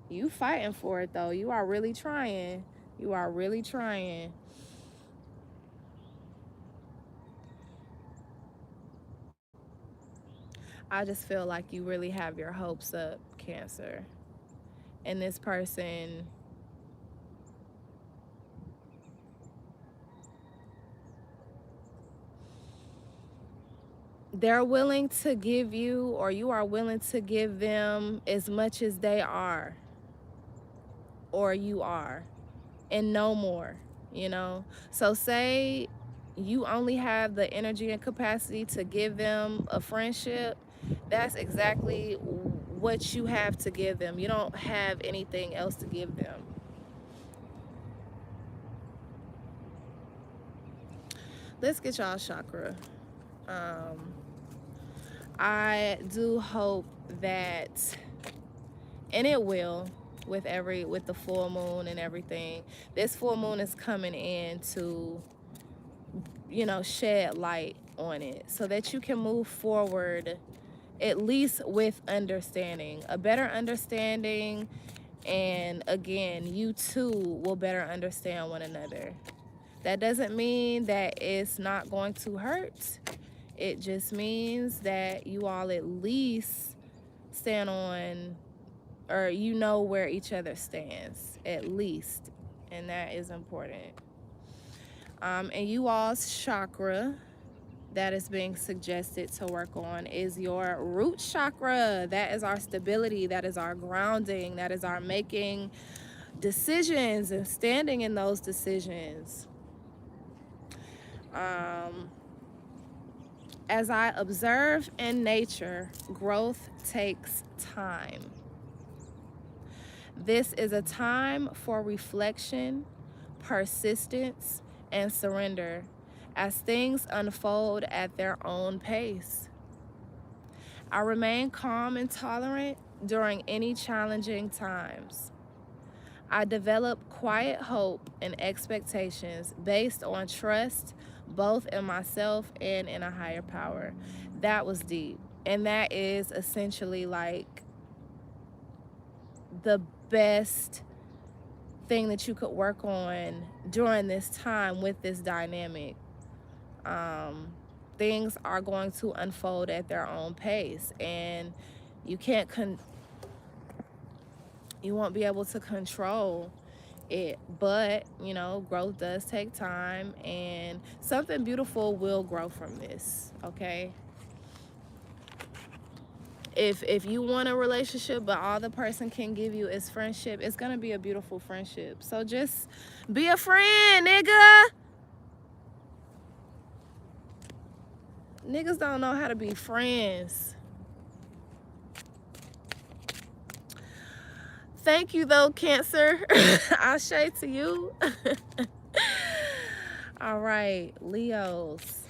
You fighting for it though. You are really trying. You are really trying. I just feel like you really have your hopes up, Cancer. And this person, they're willing to give you, or you are willing to give them as much as they are, or you are, and no more, you know? So say you only have the energy and capacity to give them a friendship, that's exactly what you have to give them. You don't have anything else to give them. Let's get y'all chakra. I do hope that, and it will, with the full moon and everything, this full moon is coming in to, you know, shed light on it so that you can move forward at least with understanding, a better understanding, and again, you two will better understand one another. That doesn't mean that it's not going to hurt. It just means that you all at least stand on, or you know where each other stands, at least. And that is important. And you all's chakra that is being suggested to work on is your root chakra. That is our stability. That is our grounding. That is our making decisions and standing in those decisions. As I observe in nature, growth takes time. This is a time for reflection, persistence, and surrender as things unfold at their own pace. I remain calm and tolerant during any challenging times. I develop quiet hope and expectations based on trust, both in myself and in a higher power. That was deep. And that is essentially like the best thing that you could work on during this time with this dynamic. Things are going to unfold at their own pace, and you can't you won't be able to control it, but you know, growth does take time, and something beautiful will grow from this. Okay, if you want a relationship but all the person can give you is friendship, it's gonna be a beautiful friendship. So just be a friend, nigga. Niggas don't know how to be friends. Thank you though, Cancer. I'll shade to you. All right, Leos.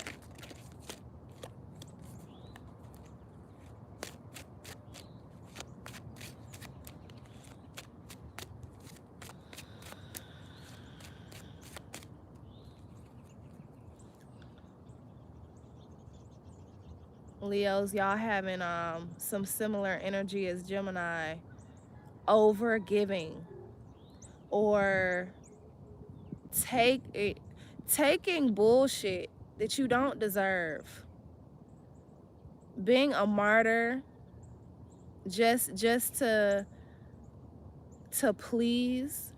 Leos, y'all having some similar energy as Gemini. Over giving or taking bullshit that you don't deserve. Being a martyr just to please,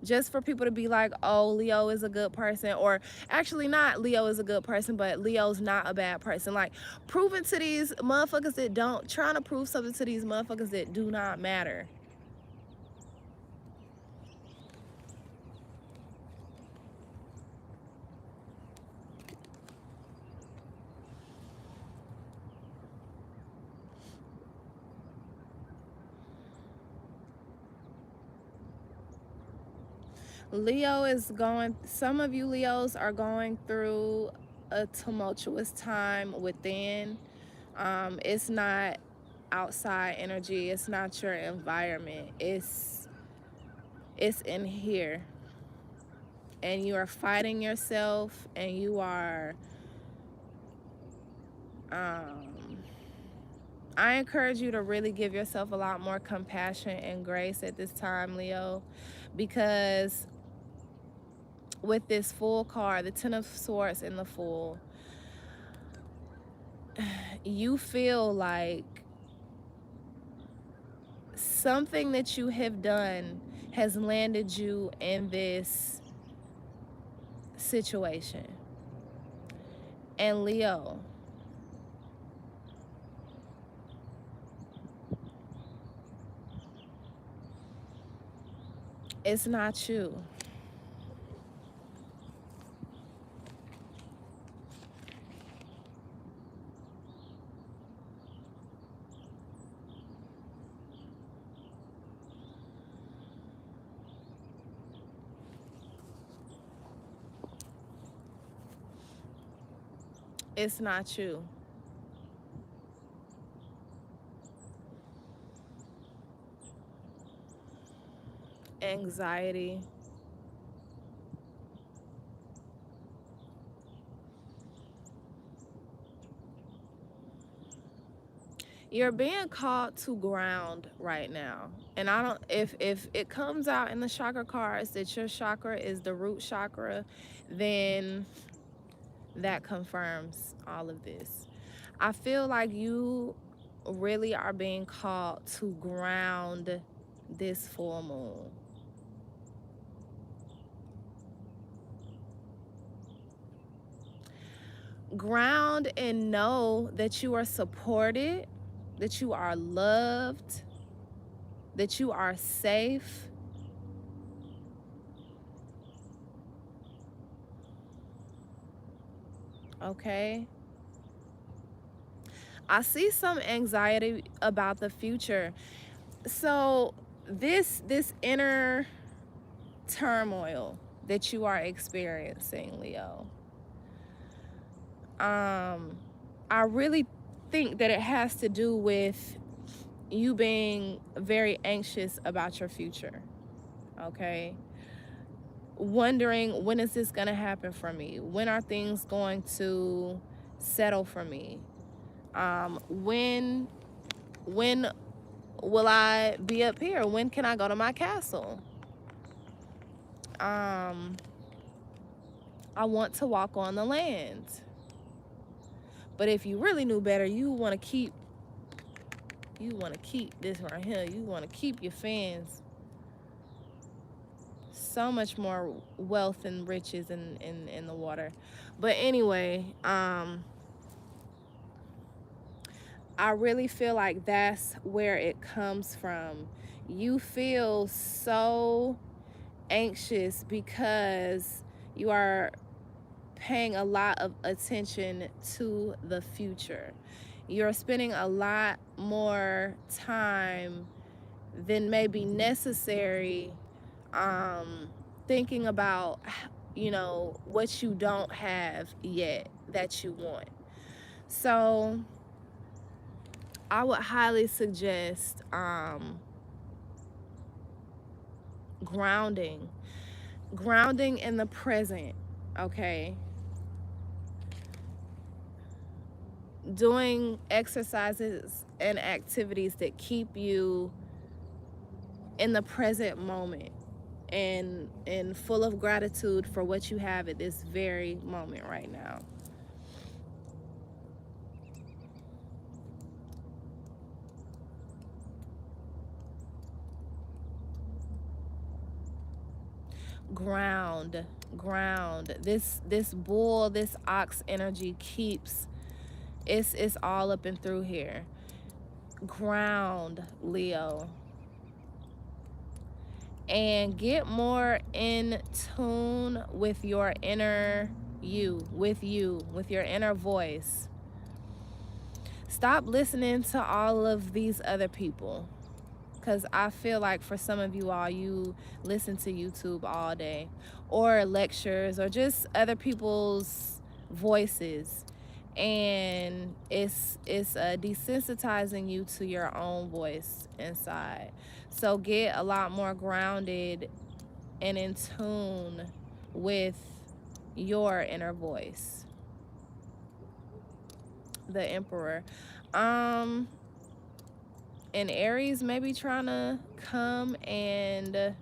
just for people to be like, oh, Leo is a good person, or actually not Leo is a good person, but Leo's not a bad person. Like proving to these motherfuckers that don't, trying to prove something to these motherfuckers that do not matter. Leo is going, some of you Leos are going through a tumultuous time within. It's not outside energy, it's not your environment, it's in here. And you are fighting yourself, and you are I encourage you to really give yourself a lot more compassion and grace at this time, Leo, because with this Fool card, the Ten of Swords and the Fool, you feel like something that you have done has landed you in this situation. And Leo, it's not you. It's not you. Anxiety. You're being called to ground right now. And I don't, if it comes out in the chakra cards that your chakra is the root chakra, then that confirms all of this. I feel like you really are being called to ground this full moon. Ground and know that you are supported, that you are loved, that you are safe. Okay? I see some anxiety about the future. So this inner turmoil that you are experiencing, Leo, I really think that it has to do with you being very anxious about your future, okay? Wondering, when is this going to happen for me? When are things going to settle for me? When will I be up here? When can I go to my castle? I want to walk on the land. But if you really knew better, you want to keep this right here. You want to keep your fans. So much more wealth and riches in the water. But anyway, I really feel like that's where it comes from. You feel so anxious because you are paying a lot of attention to the future. You're spending a lot more time than may be necessary thinking about, you know, what you don't have yet that you want. So I would highly suggest grounding in the present, okay? Doing exercises and activities that keep you in the present moment and full of gratitude for what you have at this very moment right now. Ground. This bull, this ox energy keeps, it's all up and through here. Ground, Leo. And get more in tune with your inner you, with your inner voice. Stop listening to all of these other people. Because I feel like for some of you all, you listen to YouTube all day, or lectures, or just other people's voices, and it's desensitizing you to your own voice inside. So get a lot more grounded and in tune with your inner voice. The Emperor. And Aries maybe trying to come and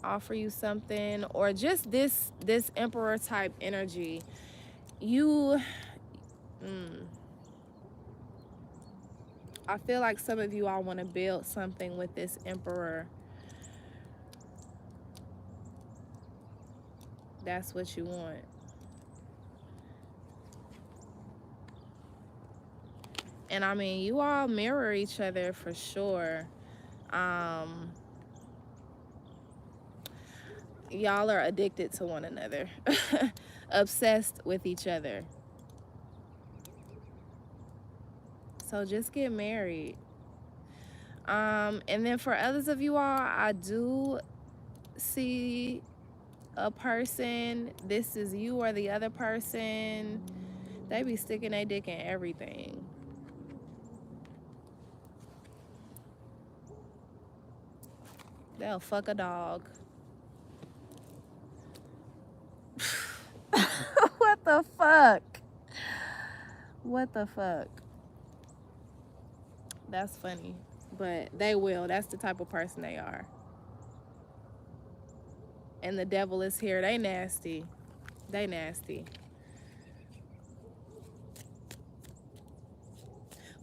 offer you something, or just this Emperor type energy. I feel like some of you all want to build something with this Emperor. That's what you want. And I mean, you all mirror each other for sure. Y'all are addicted to one another. Obsessed with each other. So just get married. And then for others of you all, I do see a person. This is you or the other person. They be sticking their dick in everything. They'll fuck a dog. What the fuck? What the fuck? That's funny. But they will. That's the type of person they are. And the devil is here. They nasty. They nasty.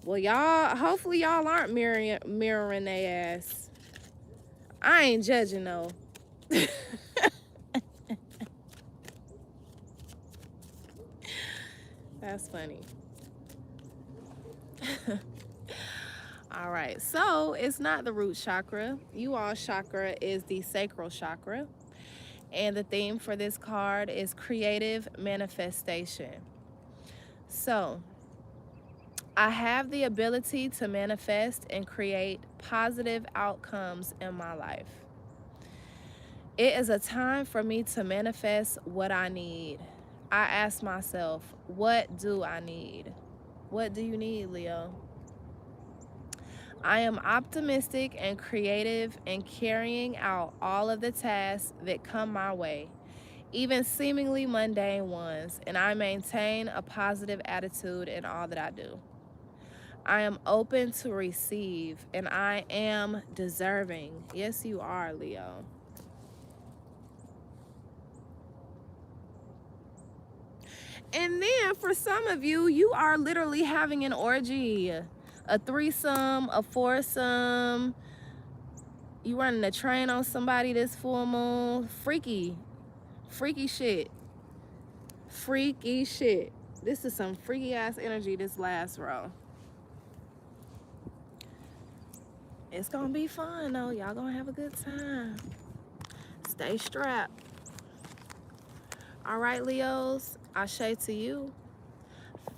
Well, y'all, hopefully y'all aren't mirroring their ass. I ain't judging though. That's funny. All right, so it's not the root chakra. You all's chakra is the sacral chakra. And the theme for this card is creative manifestation. So, I have the ability to manifest and create positive outcomes in my life. It is a time for me to manifest what I need. I ask myself, what do I need? What do you need, Leo? I am optimistic and creative in carrying out all of the tasks that come my way, even seemingly mundane ones, and I maintain a positive attitude in all that I do. I am open to receive, and I am deserving. Yes, you are, Leo. And then for some of you, you are literally having an orgy, a threesome, a foursome. You running a train on somebody this full moon. Freaky shit. Freaky shit. This is some freaky ass energy, this last row. It's gonna be fun though. Y'all gonna have a good time. Stay strapped. All right, Leos, Ashe to you.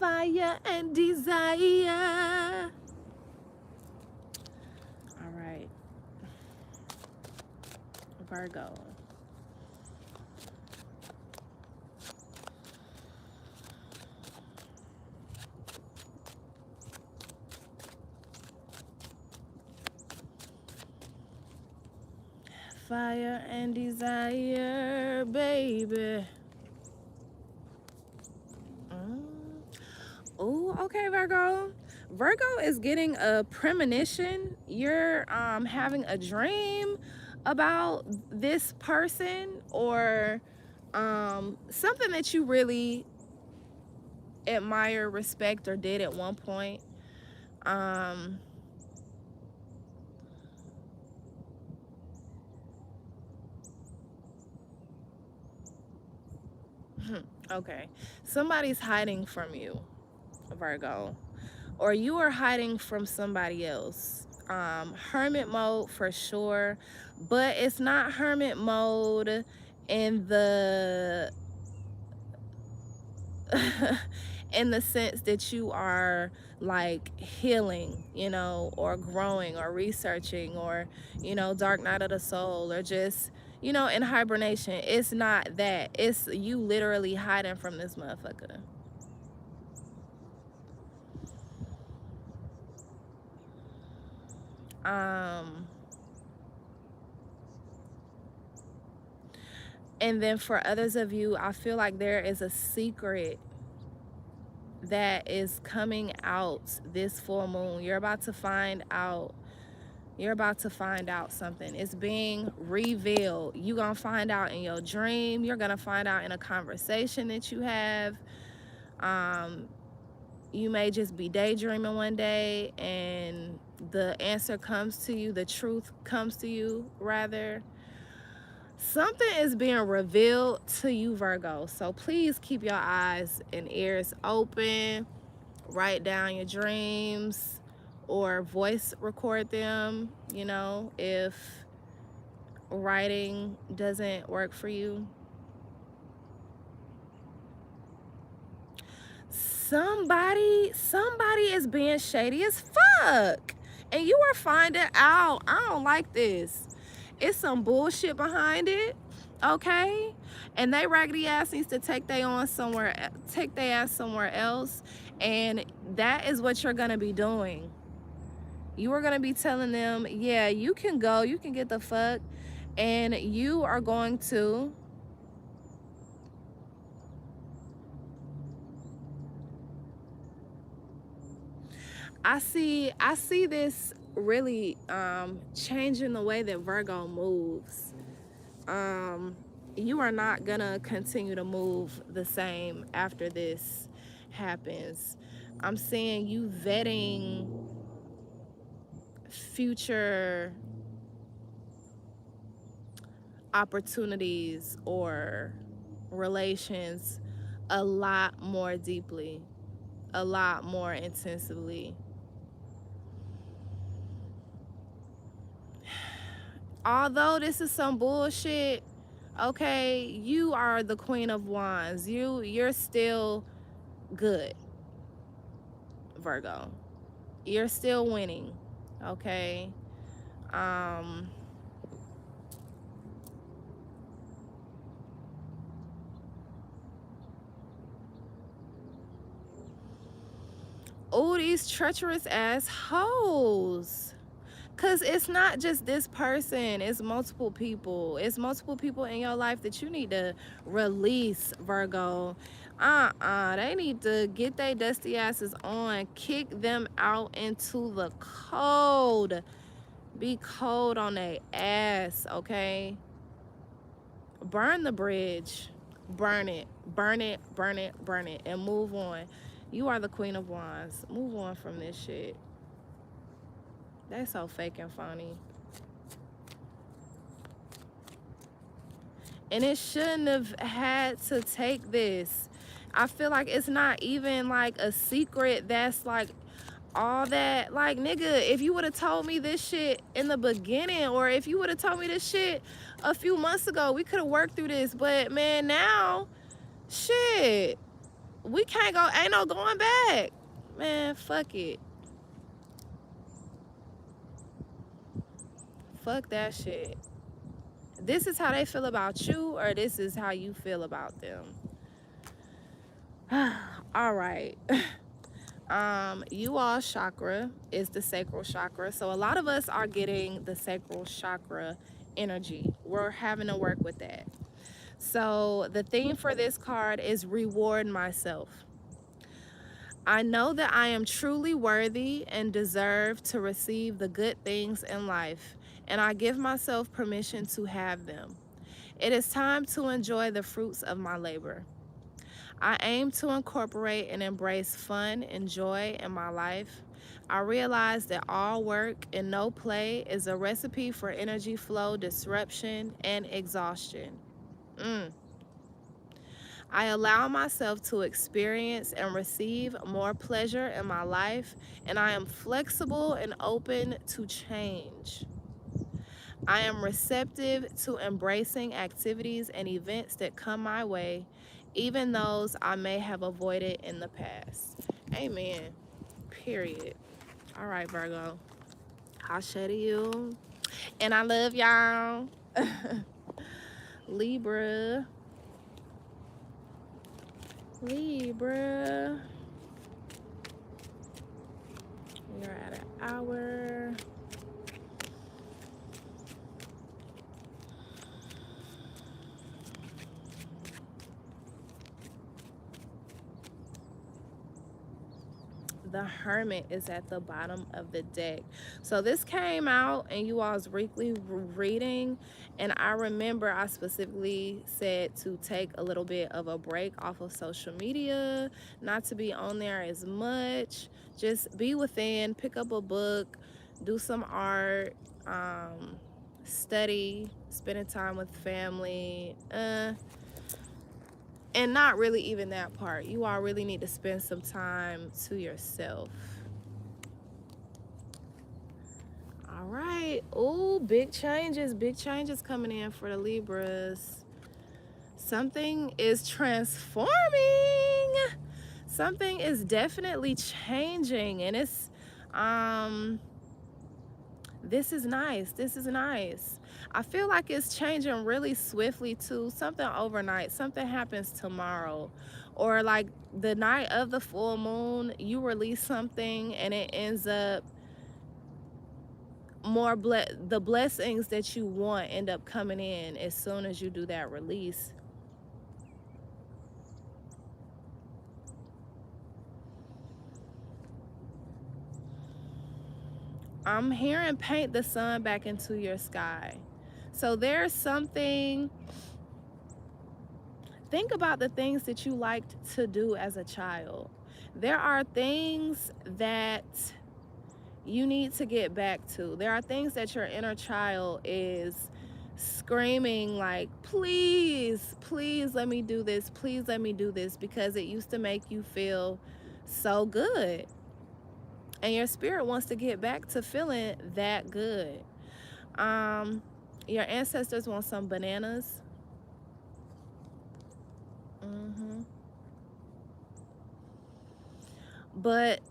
Fire and desire. All right, Virgo. Fire and desire, baby. Oh, okay, Virgo. Virgo is getting a premonition. You're having a dream about this person, or something that you really admire, respect, or did at one point. Okay, somebody's hiding from you, Virgo, or you are hiding from somebody else. Hermit mode for sure, but it's not hermit mode in the in the sense that you are like healing, you know, or growing or researching, or, you know, dark night of the soul, or just, you know, in hibernation. It's not that. It's you literally hiding from this motherfucker. And then for others of you, I feel like there is a secret that is coming out this full moon. You're about to find out. You're about to find out something. It's being revealed. You're going to find out in your dream. You're going to find out in a conversation that you have. You may just be daydreaming one day and the answer comes to you. The truth comes to you, rather. Something is being revealed to you, Virgo. So please keep your eyes and ears open. Write down your dreams or voice record them, you know, if writing doesn't work for you. Somebody is being shady as fuck, and you are finding out. I don't like this. It's some bullshit behind it, okay? And they raggedy ass needs to take their ass somewhere else, and that is what you're gonna be doing. You are gonna be telling them, yeah, you can go, you can get the fuck, and you are going to I see this really changing the way that Virgo moves. You are not gonna continue to move the same after this happens. I'm seeing you vetting future opportunities or relations a lot more deeply, a lot more intensively. Although this is some bullshit, okay, you are the Queen of Wands. You're still good, Virgo. You're still winning, okay? Oh, these treacherous ass hoes. Because it's not just this person. It's multiple people. It's multiple people in your life that you need to release, Virgo. They need to get their dusty asses on. Kick them out into the cold. Be cold on their ass, okay? Burn the bridge. Burn it. Burn it, burn it, burn it. And move on. You are the Queen of Wands. Move on from this shit. They so fake and phony. And it shouldn't have had to take this. I feel like it's not even like a secret that's like all that. Like, nigga, if you would have told me this shit in the beginning, or if you would have told me this shit a few months ago, we could have worked through this. But man, now, shit, we can't go, ain't no going back. Man, fuck it. Fuck that shit. This is how they feel about you, or this is how you feel about them. All right. You all chakra is the sacral chakra. So a lot of us are getting the sacral chakra energy. We're having to work with that. So the theme for this card is reward myself. I know that I am truly worthy and deserve to receive the good things in life, and I give myself permission to have them. It is time to enjoy the fruits of my labor. I aim to incorporate and embrace fun and joy in my life. I realize that all work and no play is a recipe for energy flow, disruption, and exhaustion. I allow myself to experience and receive more pleasure in my life, and I am flexible and open to change. I am receptive to embracing activities and events that come my way, even those I may have avoided in the past. Amen. Period. All right, Virgo. I'll share to you. And I love y'all. Libra. Libra. We are at an hour. The Hermit is at the bottom of the deck. So this came out in you all's weekly reading, and I remember I specifically said to take a little bit of a break off of social media, not to be on there as much, just be within, pick up a book, do some art, study, spending time with family, and not really even that part. You all really need to spend some time to yourself. All right. Oh, big changes coming in for the Libras. Something is transforming. Something is definitely changing, and it's this is nice. This is nice. I feel like it's changing really swiftly too. Something overnight. Something happens tomorrow. Or like the night of the full moon, you release something and it ends up more the blessings that you want end up coming in as soon as you do that release. I'm hearing paint the sun back into your sky. So there's something, think about the things that you liked to do as a child. There are things that you need to get back to. There are things that your inner child is screaming like, please, please let me do this. Please let me do this, because it used to make you feel so good. And your spirit wants to get back to feeling that good. Your ancestors want some bananas. But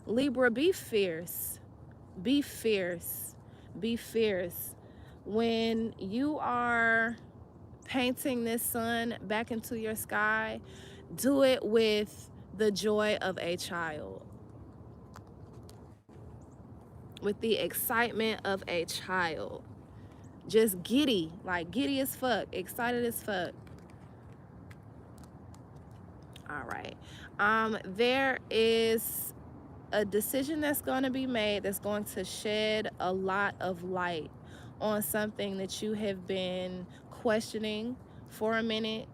Libra, be fierce. Be fierce. Be fierce. When you are painting this sun back into your sky, do it with the joy of a child, with the excitement of a child. Just giddy, like giddy as fuck, excited as fuck. All right. There is a decision that's going to be made that's going to shed a lot of light on something that you have been questioning for a minute.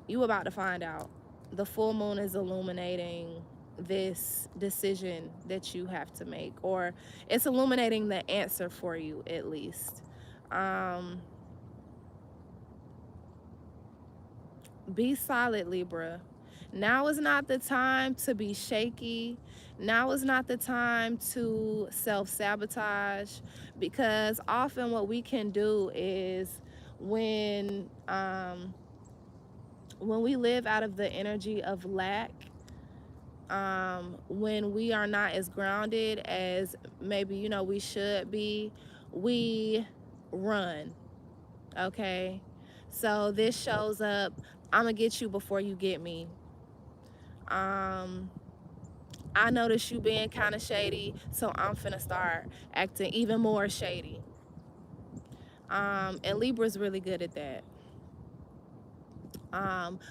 You about to find out. The full moon is illuminating this decision that you have to make, or it's illuminating the answer for you at least. Be solid, Libra. Now is not the time to be shaky. Now is not the time to self-sabotage, because often what we can do is when we live out of the energy of lack, when we are not as grounded as maybe we should be, we run. Okay, so this shows up. I'm gonna get you before you get me. I notice you being kind of shady, so I'm finna start acting even more shady. And Libra's really good at that.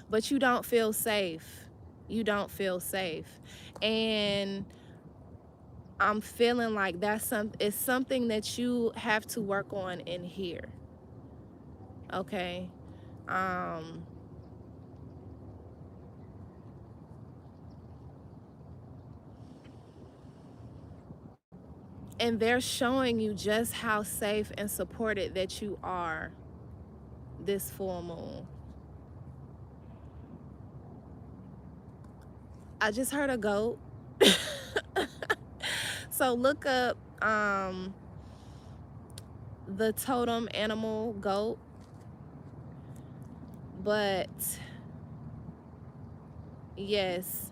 But you don't feel safe. You don't feel safe. And I'm feeling like it's something that you have to work on in here. Okay. And they're showing you just how safe and supported that you are this full moon. I just heard a goat. So look up the totem animal goat. But yes.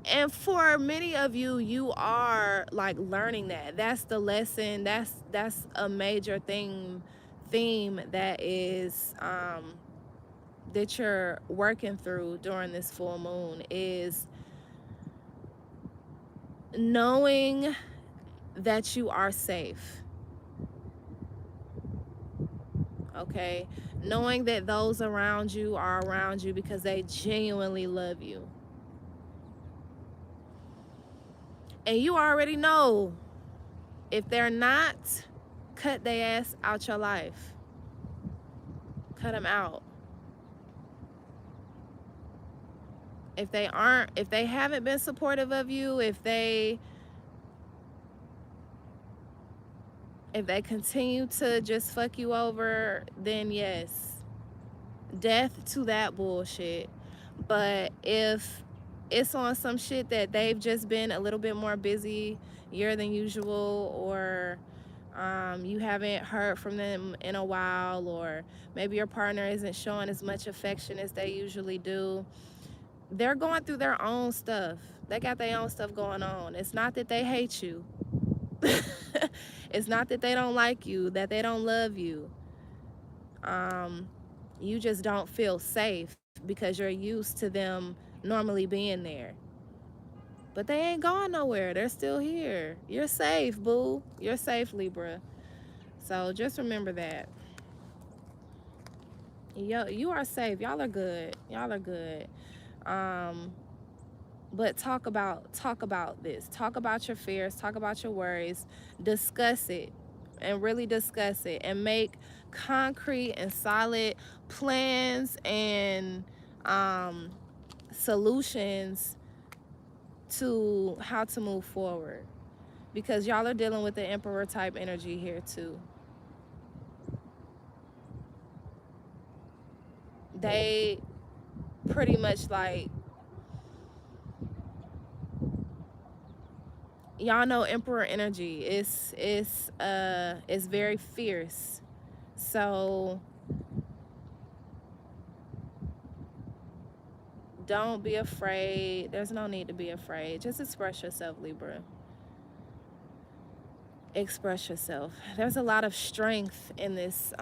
And for many of you, you are like learning that. That's the lesson. That's a major theme that is that you're working through during this full moon, is knowing that you are safe. Okay, knowing that those around you are around you because they genuinely love you. And you already know, if they're not, cut their ass out your life. Cut them out. If they haven't been supportive of you, if they continue to just fuck you over, then yes, death to that bullshit. But if it's on some shit that they've just been a little bit more busier than usual, or you haven't heard from them in a while, or maybe your partner isn't showing as much affection as they usually do, they're going through their own stuff. They got their own stuff going on. It's not that they hate you. It's not that they don't like you, that they don't love you. You just don't feel safe because you're used to them normally being there. But they ain't going nowhere. They're still here. You're safe, boo. You're safe, Libra. So just remember that. Yo, you are safe. Y'all are good. Y'all are good. But talk about this. Talk about your fears. Talk about your worries. Discuss it, and really discuss it, and make concrete and solid plans and solutions to how to move forward, because y'all are dealing with the Emperor type energy here too. They pretty much like, y'all know Emperor energy is very fierce. So don't be afraid. There's no need to be afraid. Just express yourself, Libra. Express yourself. There's a lot of strength in this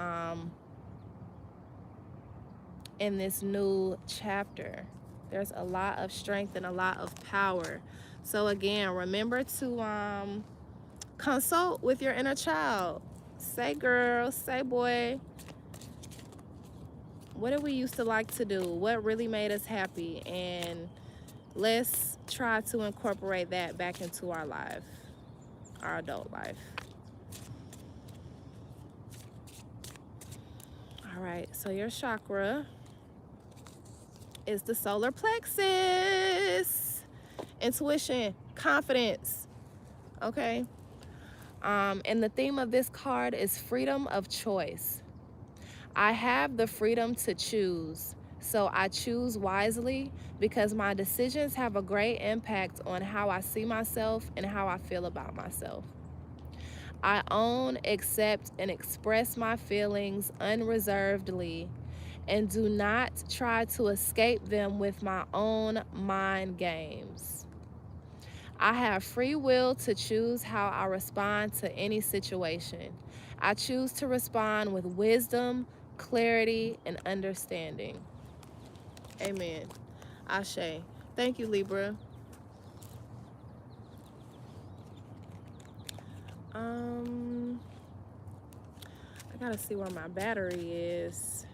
in this new chapter. There's a lot of strength and a lot of power. So again, remember to consult with your inner child. Say girl, say boy, what did we used to like to do? What really made us happy? And let's try to incorporate that back into our life, our adult life. All right, so your chakra is the solar plexus. Intuition, confidence, okay? And the theme of this card is freedom of choice. I have the freedom to choose, so I choose wisely because my decisions have a great impact on how I see myself and how I feel about myself. I own, accept, and express my feelings unreservedly and do not try to escape them with my own mind games. I have free will to choose how I respond to any situation. I choose to respond with wisdom, clarity, and understanding. Amen. Ashe. Thank you, Libra. I gotta see where my battery is.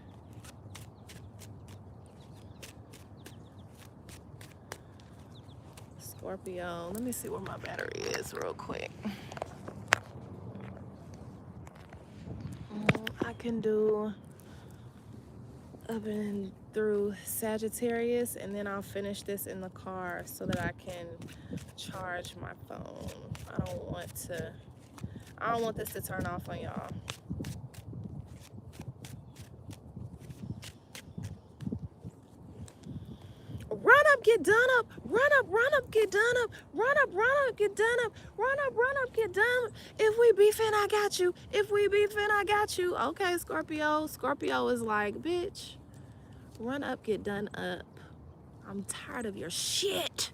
Scorpio. Let me see where my battery is real quick. I can do up and through Sagittarius, and then I'll finish this in the car so that I can charge my phone. I don't want this to turn off on y'all. Run up, get done up. Run up, get done up. Run up, get done up. Run up, get done up. If we beefing, I got you. If we beefing, I got you. Okay, Scorpio. Scorpio is like, bitch, run up, get done up. I'm tired of your shit.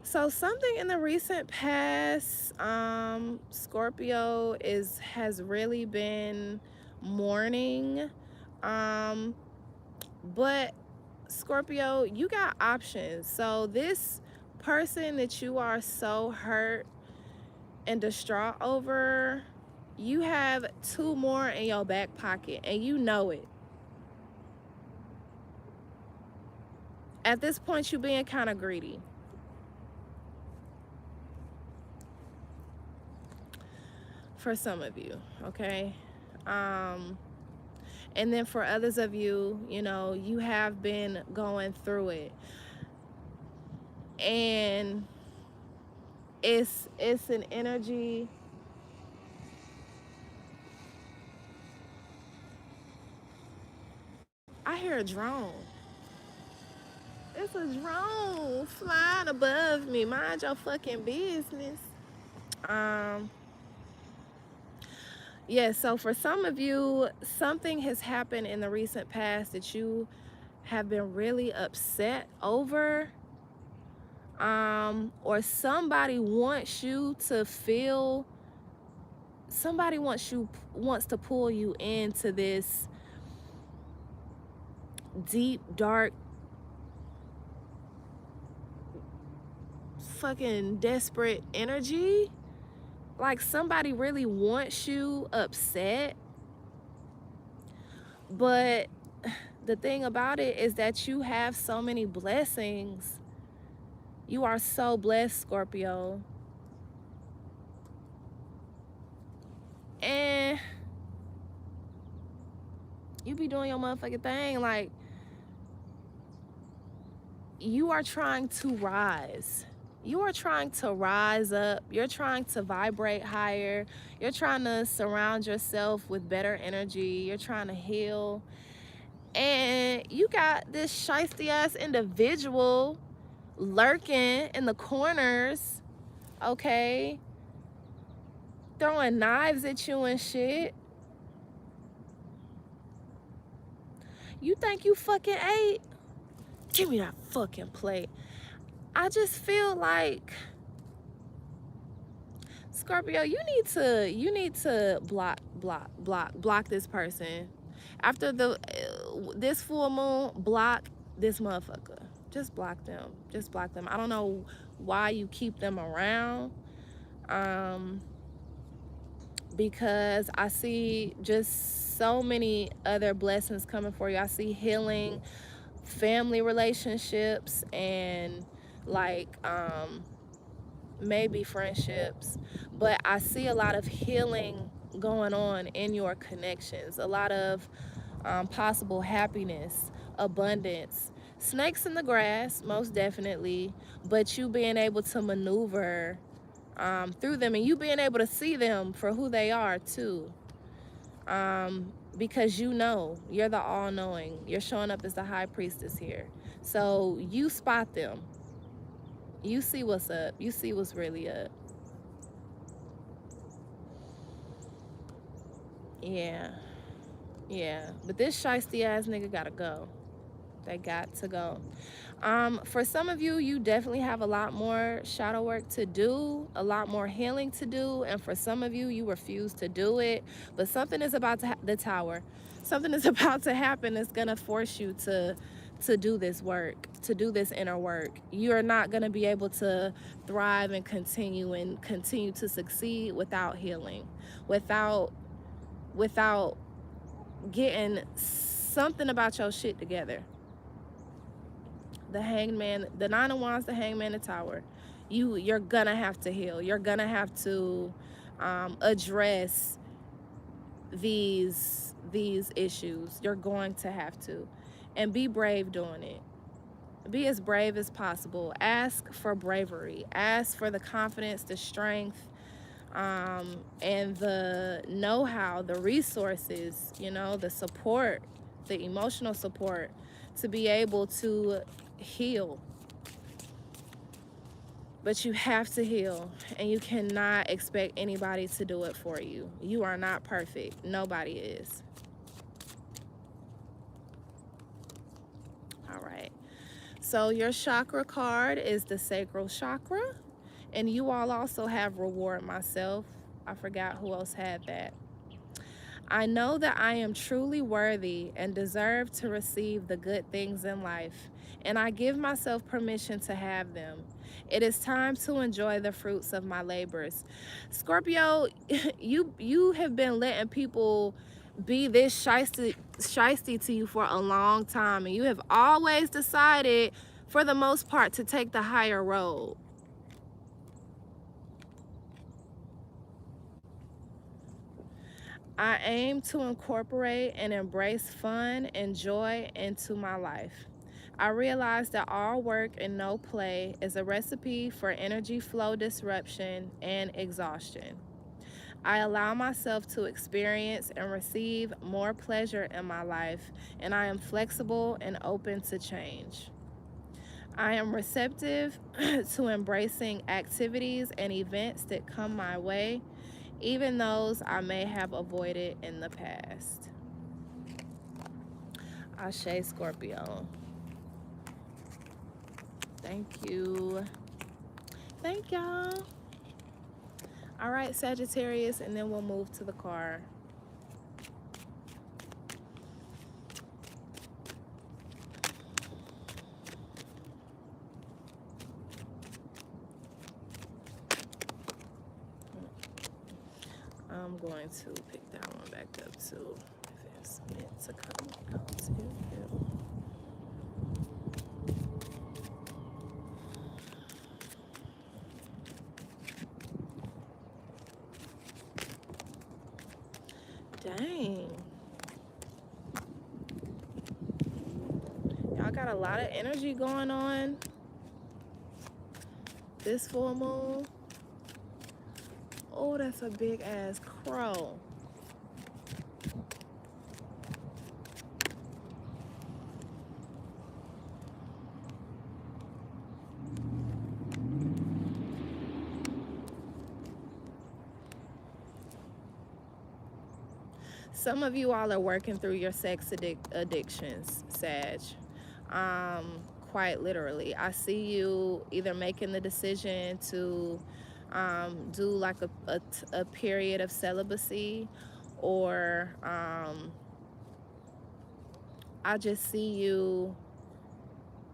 So something in the recent past, Scorpio has really been mourning. But Scorpio, you got options. So this person that you are so hurt and distraught over, you have 2 more in your back pocket and you know it. At this point, you're being kind of greedy. For some of you, okay? And then for others of you, you know, you have been going through it. And it's an energy. I hear a drone. It's a drone flying above me. Mind your fucking business. Yeah, so for some of you, something has happened in the recent past that you have been really upset over. Or somebody wants you to feel, somebody wants to pull you into this deep, dark, fucking desperate energy. Like somebody really wants you upset. But the thing about it is that you have so many blessings. You are so blessed, Scorpio. And you be doing your motherfucking thing. Like, you are trying to rise. You are trying to rise up. You're trying to vibrate higher. You're trying to surround yourself with better energy. You're trying to heal. And you got this shiesty ass individual lurking in the corners, okay? Throwing knives at you and shit. You think you fucking ate? Give me that fucking plate. I just feel like Scorpio, you need to block this person. After this full moon, block this motherfucker. Just block them. Just block them. I don't know why you keep them around. Because I see just so many other blessings coming for you. I see healing, family relationships, and like maybe friendships, but I see a lot of healing going on in your connections, a lot of possible happiness, abundance, snakes in the grass, most definitely, but you being able to maneuver through them, and you being able to see them for who they are too, because you know you're the all-knowing. You're showing up as the high priestess here, so you spot them. You see what's up. You see what's really up. Yeah. But this shiesty ass nigga gotta go. They got to go. For some of you, you definitely have a lot more shadow work to do, a lot more healing to do, and for some of you, you refuse to do it. But something is about to the tower. Something is about to happen that's gonna force you to do this work, to do this inner work. You're not gonna be able to thrive and continue to succeed without healing, without getting something about your shit together. The Hangman, the Nine of Wands, the Hangman, the Tower. You're gonna have to heal. You're gonna have to address these issues. You're going to have to, and be brave doing it. Be as brave as possible. Ask for bravery. Ask for the confidence, the strength, and the know-how, the resources, you know, the support, the emotional support to be able to heal. But you have to heal, and you cannot expect anybody to do it for you. You are not perfect. Nobody is. All right. So your chakra card is the Sacral Chakra, and you all also have Reward Myself. I forgot who else had that. I know that I am truly worthy and deserve to receive the good things in life, and I give myself permission to have them. It is time to enjoy the fruits of my labors. Scorpio, you have been letting people be this shiesty to you for a long time, and you have always decided, for the most part, to take the higher road. I aim to incorporate and embrace fun and joy into my life. I realize that all work and no play is a recipe for energy flow disruption and exhaustion. I allow myself to experience and receive more pleasure in my life, and I am flexible and open to change. I am receptive to embracing activities and events that come my way, even those I may have avoided in the past. Ashe, Scorpio. Thank you. Thank y'all. All right, Sagittarius, and then we'll move to the car. I'm going to pick that one back up too, if it's meant to come out to you. Dang. Y'all got a lot of energy going on this full moon. Oh, that's a big ass crow. Some of you all are working through your sex addictions, Sag. Quite literally. I see you either making the decision to do like a period of celibacy, or I just see you,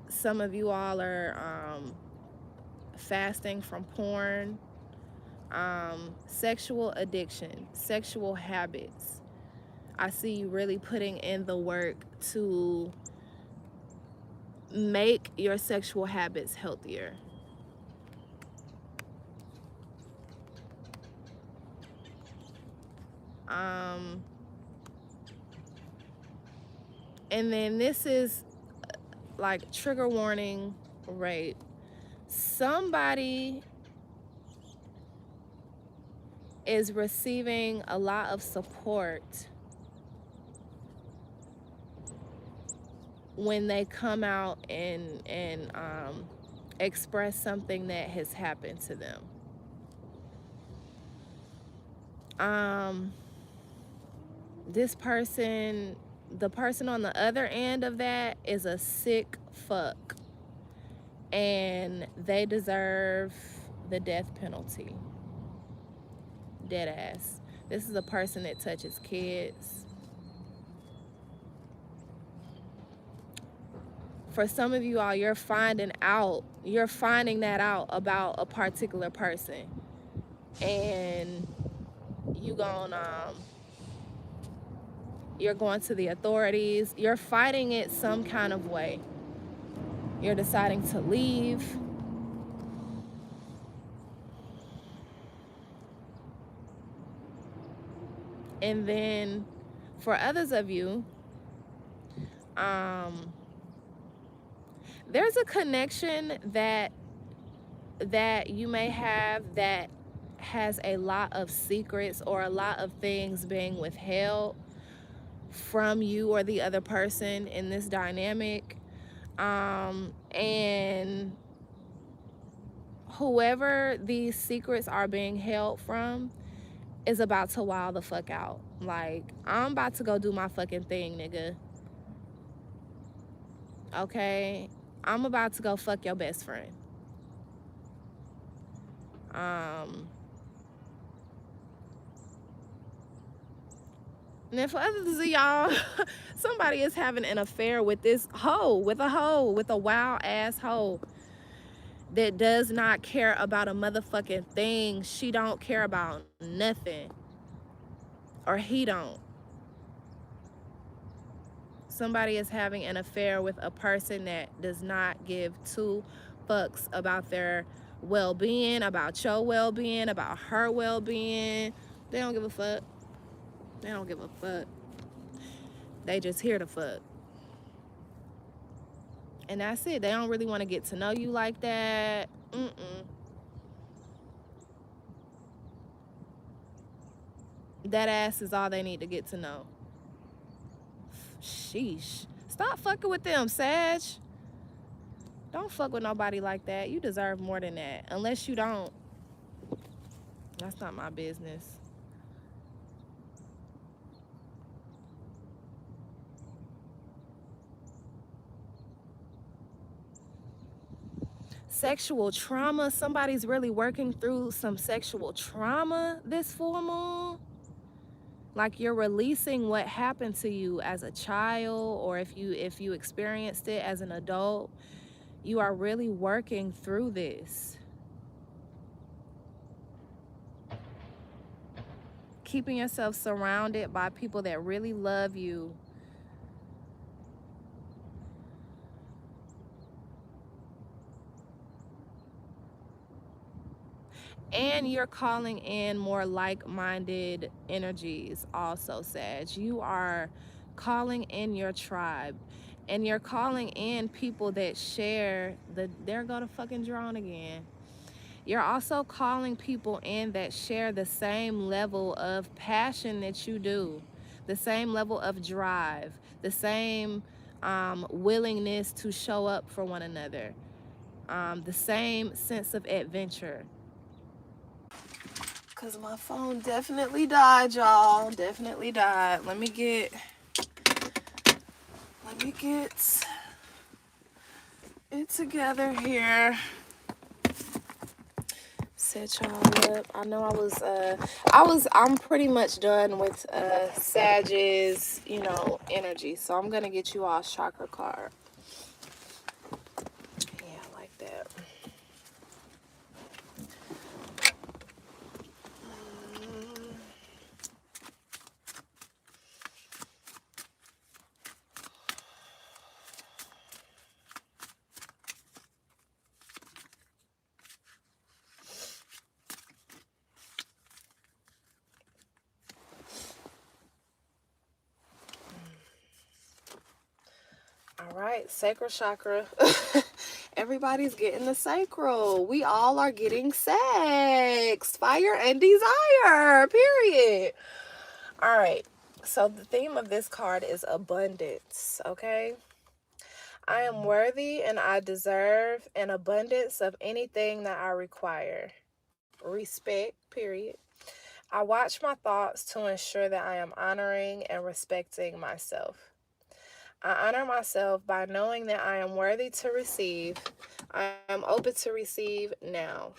some of you all are fasting from porn, sexual addiction, sexual habits. I see you really putting in the work to make your sexual habits healthier. And then this is like trigger warning, rape. Somebody is receiving a lot of support when they come out and express something that has happened to them. This person, the person on the other end of that, is a sick fuck, and they deserve the death penalty. Dead ass. This is a person that touches kids. For some of you all, you're finding that out about a particular person, and you're going to the authorities. You're fighting it some kind of way. You're deciding to leave. And then for others of you, there's a connection that you may have that has a lot of secrets or a lot of things being withheld from you or the other person in this dynamic. And whoever these secrets are being held from is about to wild the fuck out. Like, I'm about to go do my fucking thing, nigga. Okay? I'm about to go fuck your best friend. And then for others of y'all, somebody is having an affair with this hoe, with a wild ass hoe that does not care about a motherfucking thing. She don't care about nothing. Or he don't. Somebody is having an affair with a person that does not give two fucks about their well-being, about your well-being, about her well-being. They don't give a fuck. They don't give a fuck. They just here to fuck. And that's it. They don't really want to get to know you like that. That ass is all they need to get to know. Sheesh. Stop fucking with them, Sag. Don't fuck with nobody like that. You deserve more than that. Unless you don't. That's not my business. Sexual trauma. Somebody's really working through some sexual trauma this full moon. Like, you're releasing what happened to you as a child, or if you experienced it as an adult. You are really working through this. Keeping yourself surrounded by people that really love you. And you're calling in more like-minded energies also, Sag. You are calling in your tribe. And you're calling in people that share there go the fucking drone again. You're also calling people in that share the same level of passion that you do. The same level of drive. The same willingness to show up for one another. The same sense of adventure. Because my phone definitely died, y'all. Definitely died. Let me get it together here. set y'all up. I know I'm pretty much done with Sag's, energy. So I'm gonna get you all chakra card. Yeah, like that. All right, sacral chakra. Everybody's getting the sacral. We all are getting sex, fire, and desire, period. All right, so the theme of this card is abundance, okay? I am worthy and I deserve an abundance of anything that I require. Respect, period. I watch my thoughts to ensure that I am honoring and respecting myself. I honor myself by knowing that I am worthy to receive. I am open to receive now.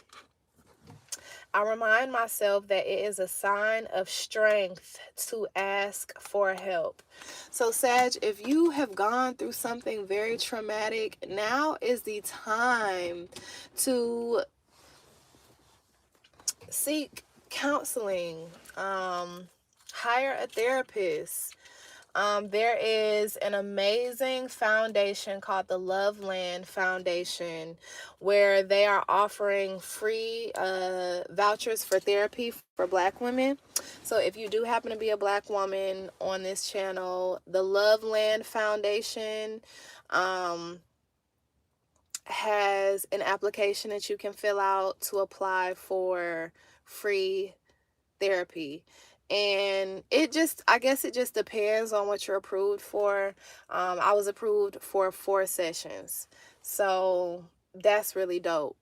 I remind myself that it is a sign of strength to ask for help. So, Sag, if you have gone through something very traumatic, now is the time to seek counseling, hire a therapist. There is an amazing foundation called the Loveland Foundation where they are offering free vouchers for therapy for Black women. So if you do happen to be a Black woman on this channel, the Loveland Foundation has an application that you can fill out to apply for free therapy. And I guess it just depends on what you're approved for. I was approved for 4 sessions. So that's really dope.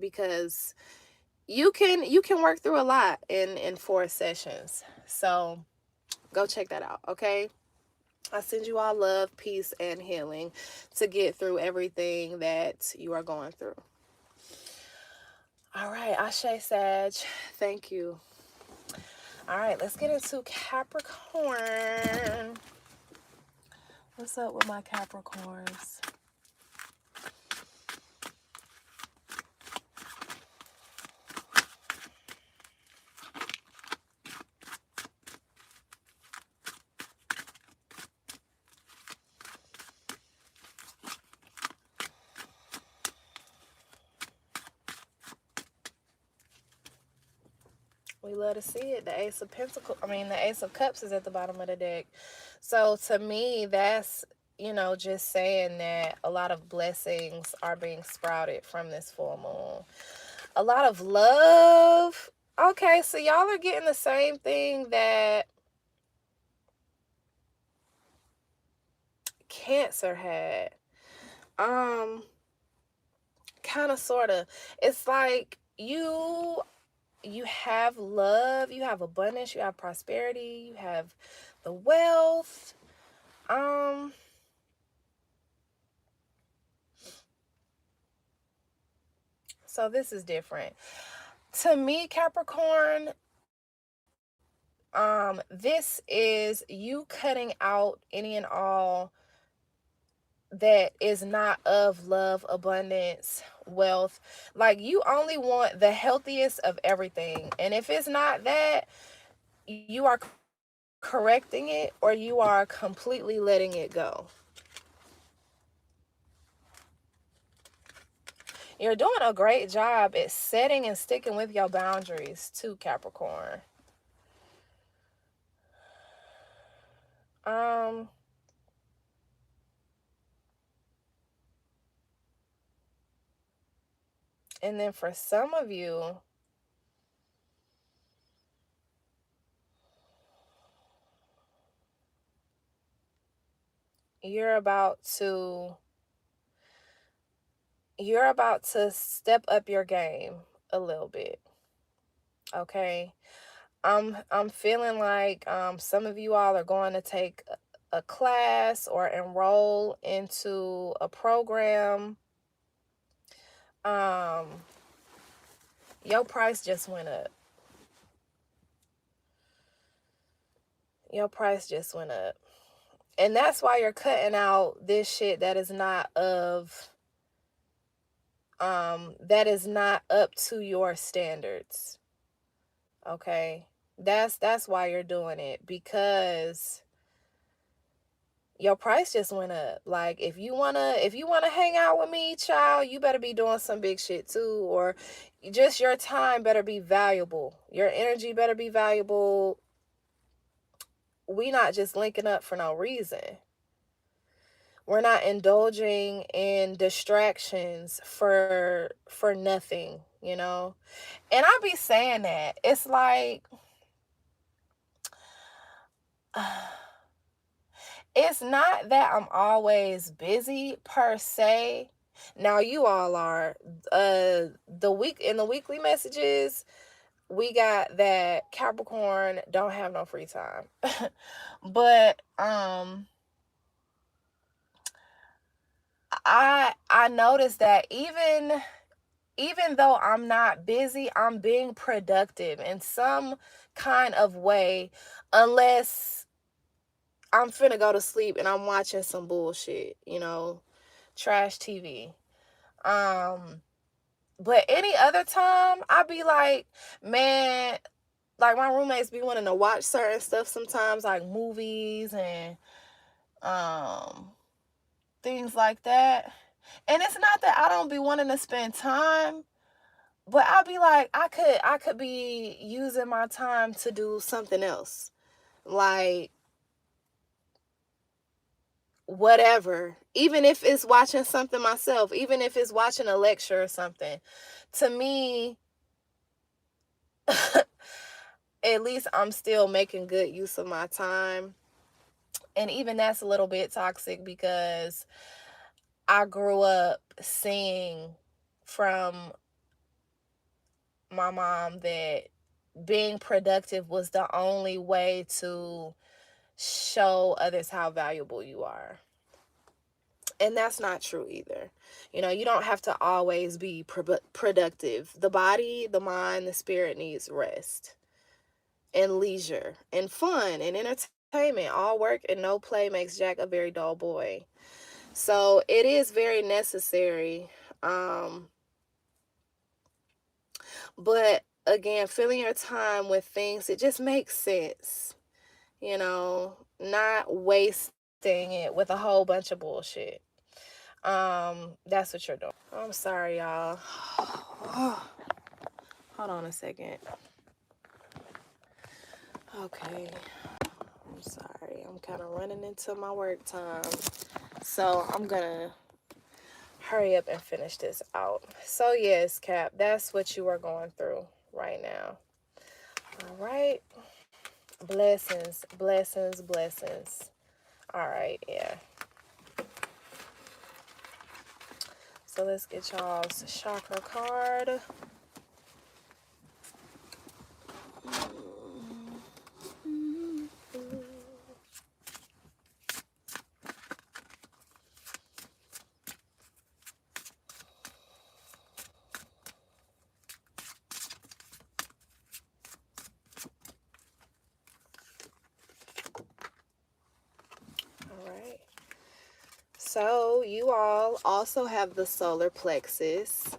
Because you can work through a lot in 4 sessions. So go check that out, okay? I send you all love, peace, and healing to get through everything that you are going through. All right, Ashe Sag, thank you. All right, let's get into Capricorn. What's up with my Capricorns? We love to see it. The Ace of Cups is at the bottom of the deck. So to me, that's, just saying that a lot of blessings are being sprouted from this full moon. A lot of love. Okay, so y'all are getting the same thing that Cancer had. Kind of, sort of. It's like you have love, you have abundance, you have prosperity, you have the wealth. So this is different. To me, Capricorn, this is you cutting out any and all that is not of love, abundance, wealth. Like, you only want the healthiest of everything. And if it's not that, you are correcting it or you are completely letting it go. You're doing a great job at setting and sticking with your boundaries too, Capricorn. And then for some of you, you're about to step up your game a little bit. Okay? I'm feeling like some of you all are going to take a class or enroll into a program. Your price just went up. Your price just went up. And that's why you're cutting out this shit that is not up to your standards. Okay? That's why you're doing it, because your price just went up. Like, if you wanna hang out with me, child, you better be doing some big shit too, or just your time better be valuable. Your energy better be valuable. We not just linking up for no reason. We're not indulging in distractions for nothing, you know? And I be saying that. It's like, it's not that I'm always busy per se. Now you all are. In the weekly messages, we got that Capricorn don't have no free time. But I noticed that even though I'm not busy, I'm being productive in some kind of way, unless I'm finna go to sleep and I'm watching some bullshit, trash TV. But any other time, I be like, man, like my roommates be wanting to watch certain stuff sometimes, like movies and things like that. And it's not that I don't be wanting to spend time, but I'll be like, I could be using my time to do something else. Like, whatever. Even if it's watching something myself, even if it's watching a lecture or something. To me, at least I'm still making good use of my time. And even that's a little bit toxic, because I grew up seeing from my mom that being productive was the only way to show others how valuable you are. And that's not true either. You don't have to always be productive. The body, the mind, the spirit needs rest and leisure and fun and entertainment. All work and no play makes Jack a very dull boy. So it is very necessary. But again, filling your time with things that just make sense. Not wasting it with a whole bunch of bullshit. That's what you're doing. I'm sorry, y'all. Hold on a second. Okay. I'm sorry. I'm kind of running into my work time. So I'm going to hurry up and finish this out. So yes, Cap, that's what you are going through right now. All right. Blessings, blessings, blessings. All right, yeah. So let's get y'all's chakra card. So you all also have the solar plexus.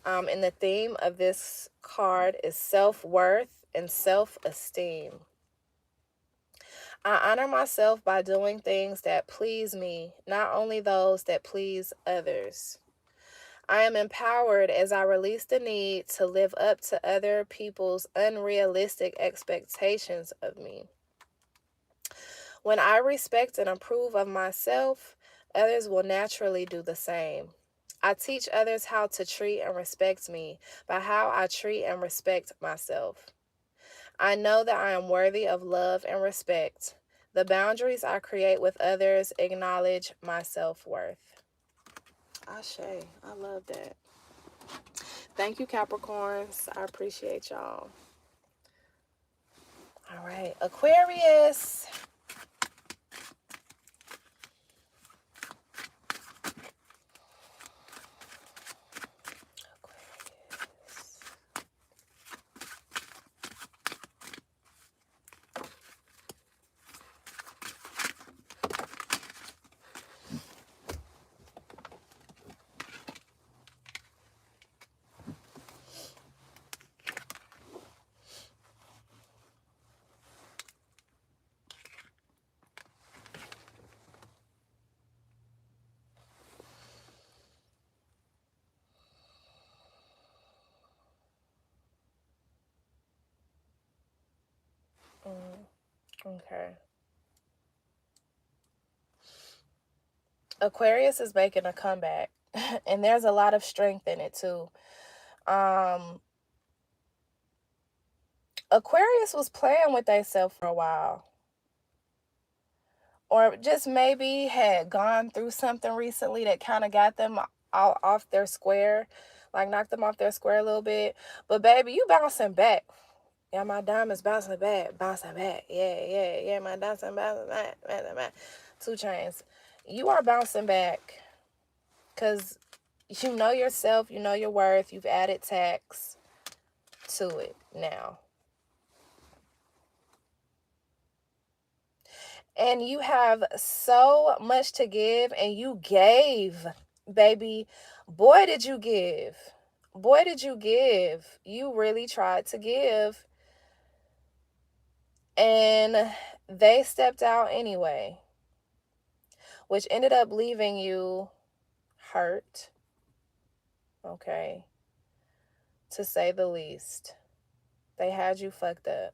And the theme of this card is self-worth and self-esteem. I honor myself by doing things that please me, not only those that please others. I am empowered as I release the need to live up to other people's unrealistic expectations of me. When I respect and approve of myself, others will naturally do the same. I teach others how to treat and respect me by how I treat and respect myself. I know that I am worthy of love and respect. The boundaries I create with others acknowledge my self-worth. Ashe, I love that. Thank you, Capricorns. I appreciate y'all. All right, Aquarius. Okay. Aquarius is making a comeback. And there's a lot of strength in it too. Aquarius was playing with themselves for a while. Or just maybe had gone through something recently that kind of got them all off their square. Like knocked them off their square a little bit. But baby, you bouncing back. Yeah, my diamond's bouncing back. Bouncing back. Yeah. My diamond's bouncing back. 2 Chainz. You are bouncing back. Because you know yourself. You know your worth. You've added tax to it now. And you have so much to give, and you gave, baby. Boy, did you give. Boy, did you give. You really tried to give. And they stepped out anyway, which ended up leaving you hurt. Okay. To say the least. They had you fucked up.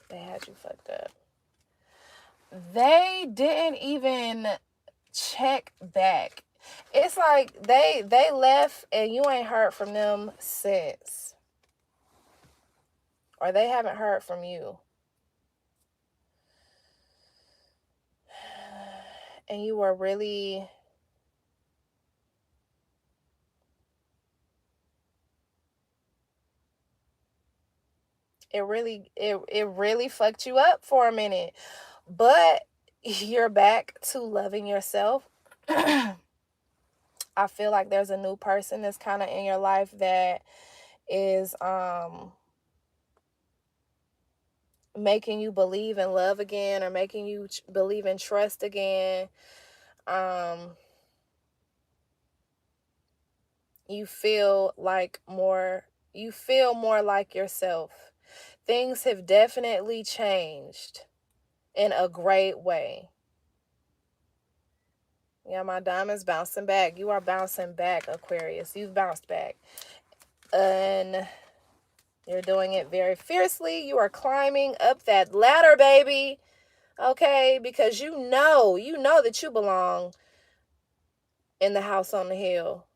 They had you fucked up. They didn't even check back. It's like they left and you ain't heard from them since. Or they haven't heard from you. And you were really... It really fucked you up for a minute. But you're back to loving yourself. I feel like there's a new person that's kind of in your life that is making you believe in love again, or making you believe in trust again. You feel more like yourself. Things have definitely changed in a great way. Yeah, my diamond's bouncing back. You are bouncing back, Aquarius. You've bounced back. And you're doing it very fiercely. You are climbing up that ladder, baby. Okay? Because you know that you belong in the house on the hill.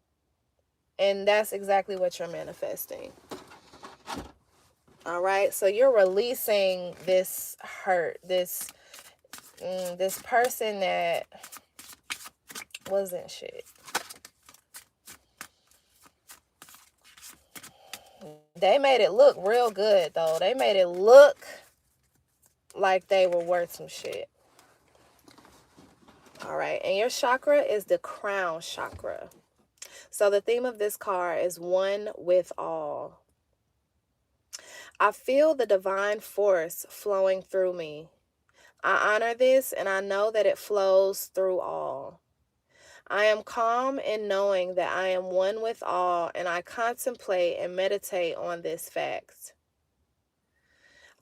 And that's exactly what you're manifesting. All right? So you're releasing this hurt, this person that wasn't shit. They made it look real good, though. They made it look like they were worth some shit. All right. And your chakra is the crown chakra. So the theme of this card is one with all. I feel the divine force flowing through me. I honor this, and I know that it flows through all. I am calm in knowing that I am one with all, and I contemplate and meditate on this fact.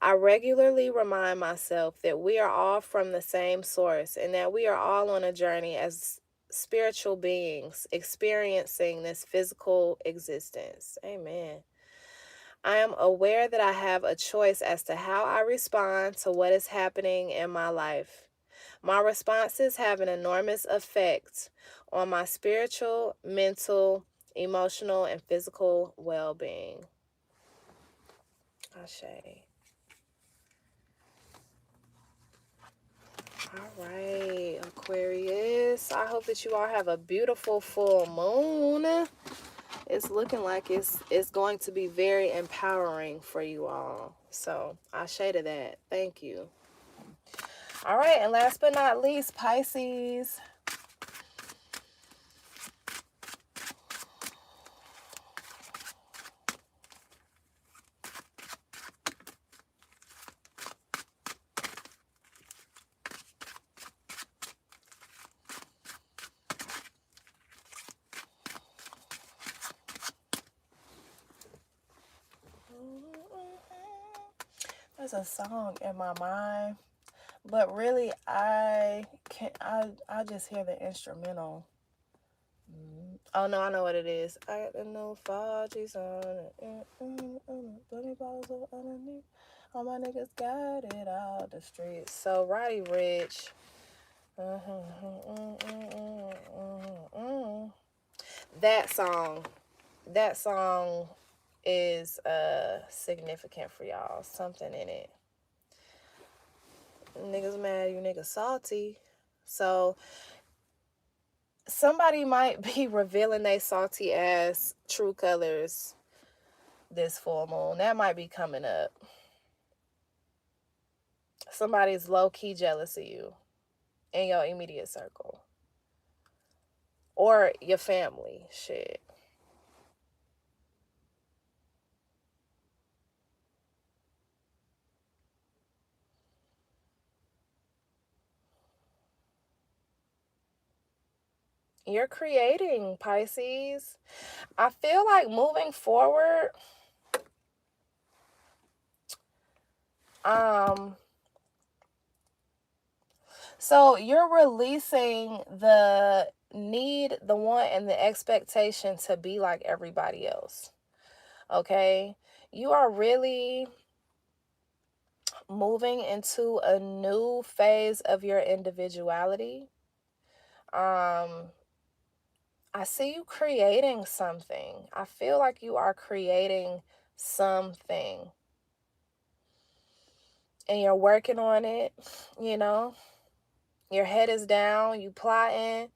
I regularly remind myself that we are all from the same source, and that we are all on a journey as spiritual beings experiencing this physical existence. Amen. I am aware that I have a choice as to how I respond to what is happening in my life. My responses have an enormous effect on my spiritual, mental, emotional, and physical well-being. Ashe. All right, Aquarius. I hope that you all have a beautiful full moon. It's looking like it's going to be very empowering for you all. So, ashe to that. Thank you. All right, and last but not least, Pisces. There's a song in my mind, but really I just hear the instrumental. Oh no, I know what it is. I got the new 5G's on it. All my niggas got it out the streets. So Roddy Ricch. That song is significant for y'all. Something in it. Niggas mad, you niggas salty. So somebody might be revealing they salty ass true colors this full moon. That might be coming up. Somebody's low-key jealous of you in your immediate circle. Or your family. Shit. You're creating, Pisces. I feel like moving forward, so you're releasing the need, the want, and the expectation to be like everybody else. Okay? You are really moving into a new phase of your individuality. I see you creating something. I feel like you are creating something. And you're working on it, you know. Your head is down, you plotting.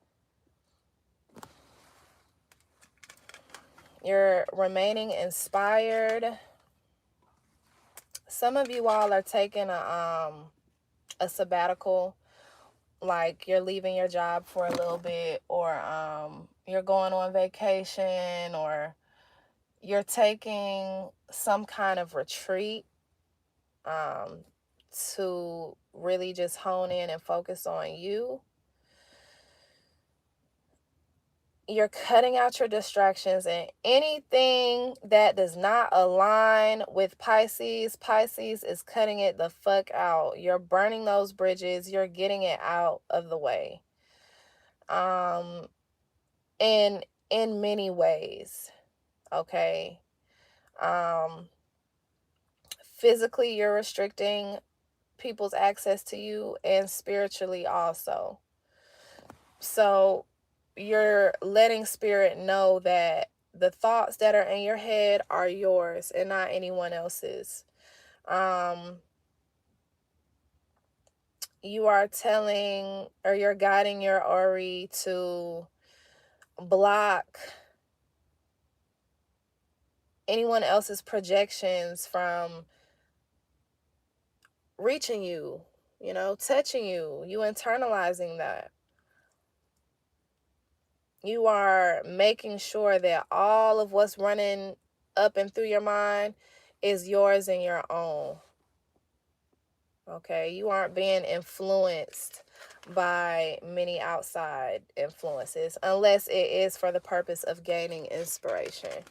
You're remaining inspired. Some of you all are taking a sabbatical. Like you're leaving your job for a little bit, or you're going on vacation, or you're taking some kind of retreat to really just hone in and focus on you. You're cutting out your distractions, and anything that does not align with Pisces is cutting it the fuck out. You're burning those bridges. You're getting it out of the way. In many ways. Okay. Physically, you're restricting people's access to you, and spiritually also. So you're letting spirit know that the thoughts that are in your head are yours and not anyone else's. You are telling, or you're guiding your Ori to block anyone else's projections from reaching you, you know, touching you. You internalizing that. You are making sure that all of what's running up and through your mind is yours and your own. Okay, you aren't being influenced by many outside influences unless it is for the purpose of gaining inspiration.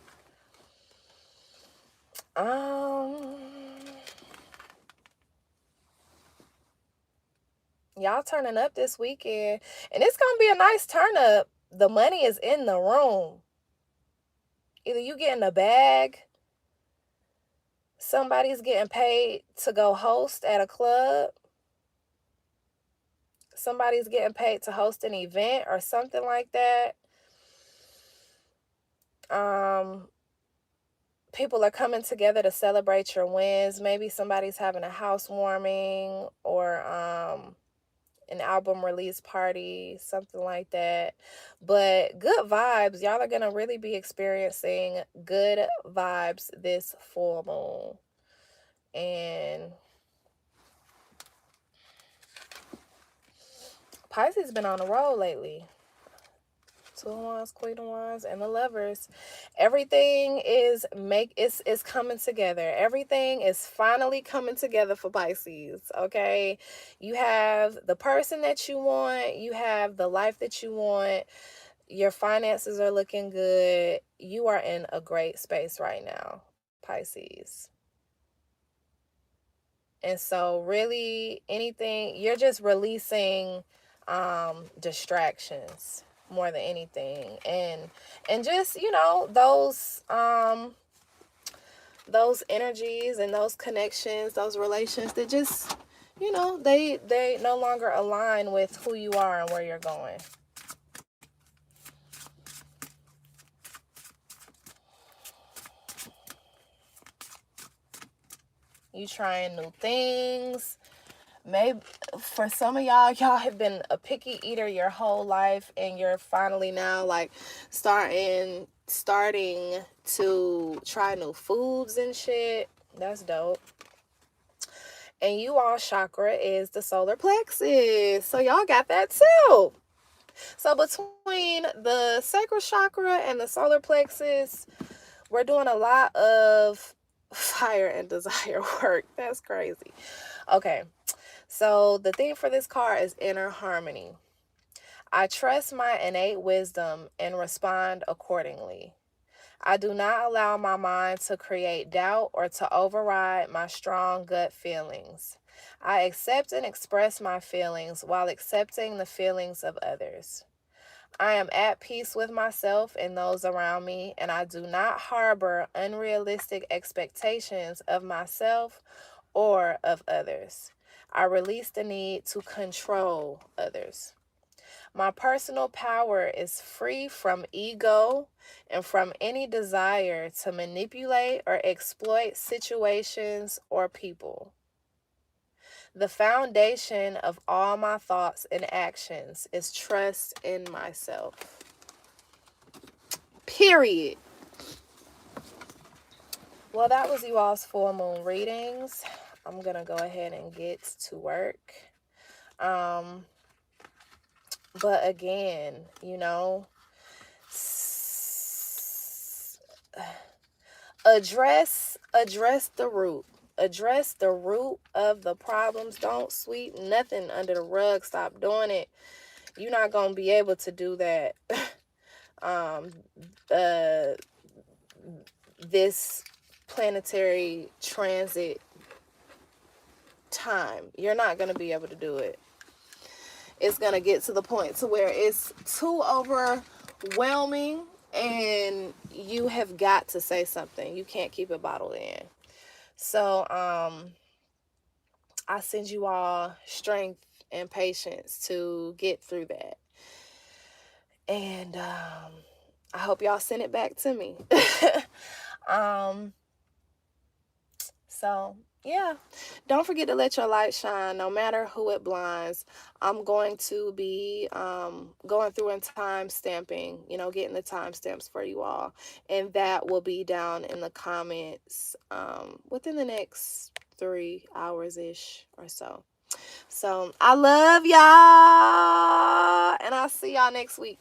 Y'all turning up this weekend, and it's gonna be a nice turn up. The money is in the room. Either you getting a bag, somebody's getting paid to go host at a club, somebody's getting paid to host an event or something like that. People are coming together to celebrate your wins. Maybe somebody's having a housewarming or an album release party, something like that. But good vibes. Y'all are going to really be experiencing good vibes this full moon. And Pisces been on the road lately. Two of Wands, Queen of Wands, and the Lovers. Everything is coming together. Everything is finally coming together for Pisces, okay? You have the person that you want. You have the life that you want. Your finances are looking good. You are in a great space right now, Pisces. And so really anything, you're just releasing distractions more than anything, and just, you know, those those energies and those connections, those relations that just, you know, they no longer align with who you are and where you're going. You trying new things. Maybe for some of y'all have been a picky eater your whole life, and you're finally now like starting to try new foods and shit. That's dope. And you all chakra is the solar plexus, so y'all got that too. So between the sacral chakra and the solar plexus, we're doing a lot of fire and desire work. That's crazy. Okay, so the theme for this card is inner harmony. I trust my innate wisdom and respond accordingly. I do not allow my mind to create doubt or to override my strong gut feelings. I accept and express my feelings while accepting the feelings of others. I am at peace with myself and those around me, and I do not harbor unrealistic expectations of myself or of others. I release the need to control others. My personal power is free from ego and from any desire to manipulate or exploit situations or people. The foundation of all my thoughts and actions is trust in myself. Period. Well, that was you all's full moon readings. I'm going to go ahead and get to work. But again, you know, address the root. Address the root of the problems. Don't sweep nothing under the rug. Stop doing it. You're not going to be able to do that this planetary transit time. You're not going to be able to do it. It's going to get to the point to where it's too overwhelming and you have got to say something. You can't keep it bottled in. So I send you all strength and patience to get through that. And I hope y'all send it back to me. So yeah, don't forget to let your light shine no matter who it blinds. I'm going to be going through and time stamping, you know, getting the timestamps for you all, and that will be down in the comments within the next 3 hours ish or so. So I love y'all, and I'll see y'all next week.